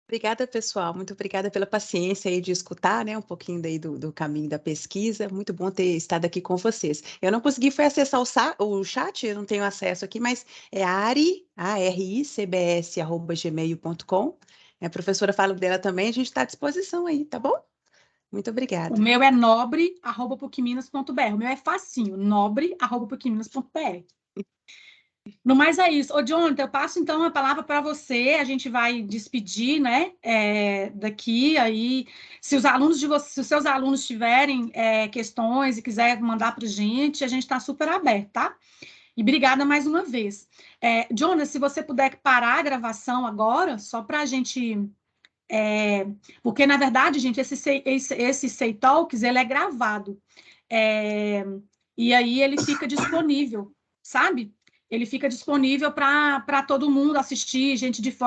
Obrigada, pessoal. Muito obrigada pela paciência aí de escutar, né, um pouquinho daí do caminho da pesquisa. Muito bom ter estado aqui com vocês. Eu não consegui acessar o chat, eu não tenho acesso aqui, mas é aricbs@gmail.com. A professora fala dela também, a gente está à disposição aí, tá bom? Muito obrigada. O meu é nobre@pucminas.br. O meu é facinho, nobre@pucminas.br. No mais é isso. Ô, Jonathan, eu passo então a palavra para você, a gente vai despedir, né, daqui, aí, se os seus alunos tiverem questões e quiser mandar para a gente está super aberto, tá? E obrigada mais uma vez. Jonathan, se você puder parar a gravação agora, só para a gente... porque, na verdade, gente, esse Say Talks, ele é gravado. E aí ele fica disponível, sabe? Ele fica disponível para todo mundo assistir, gente de fora.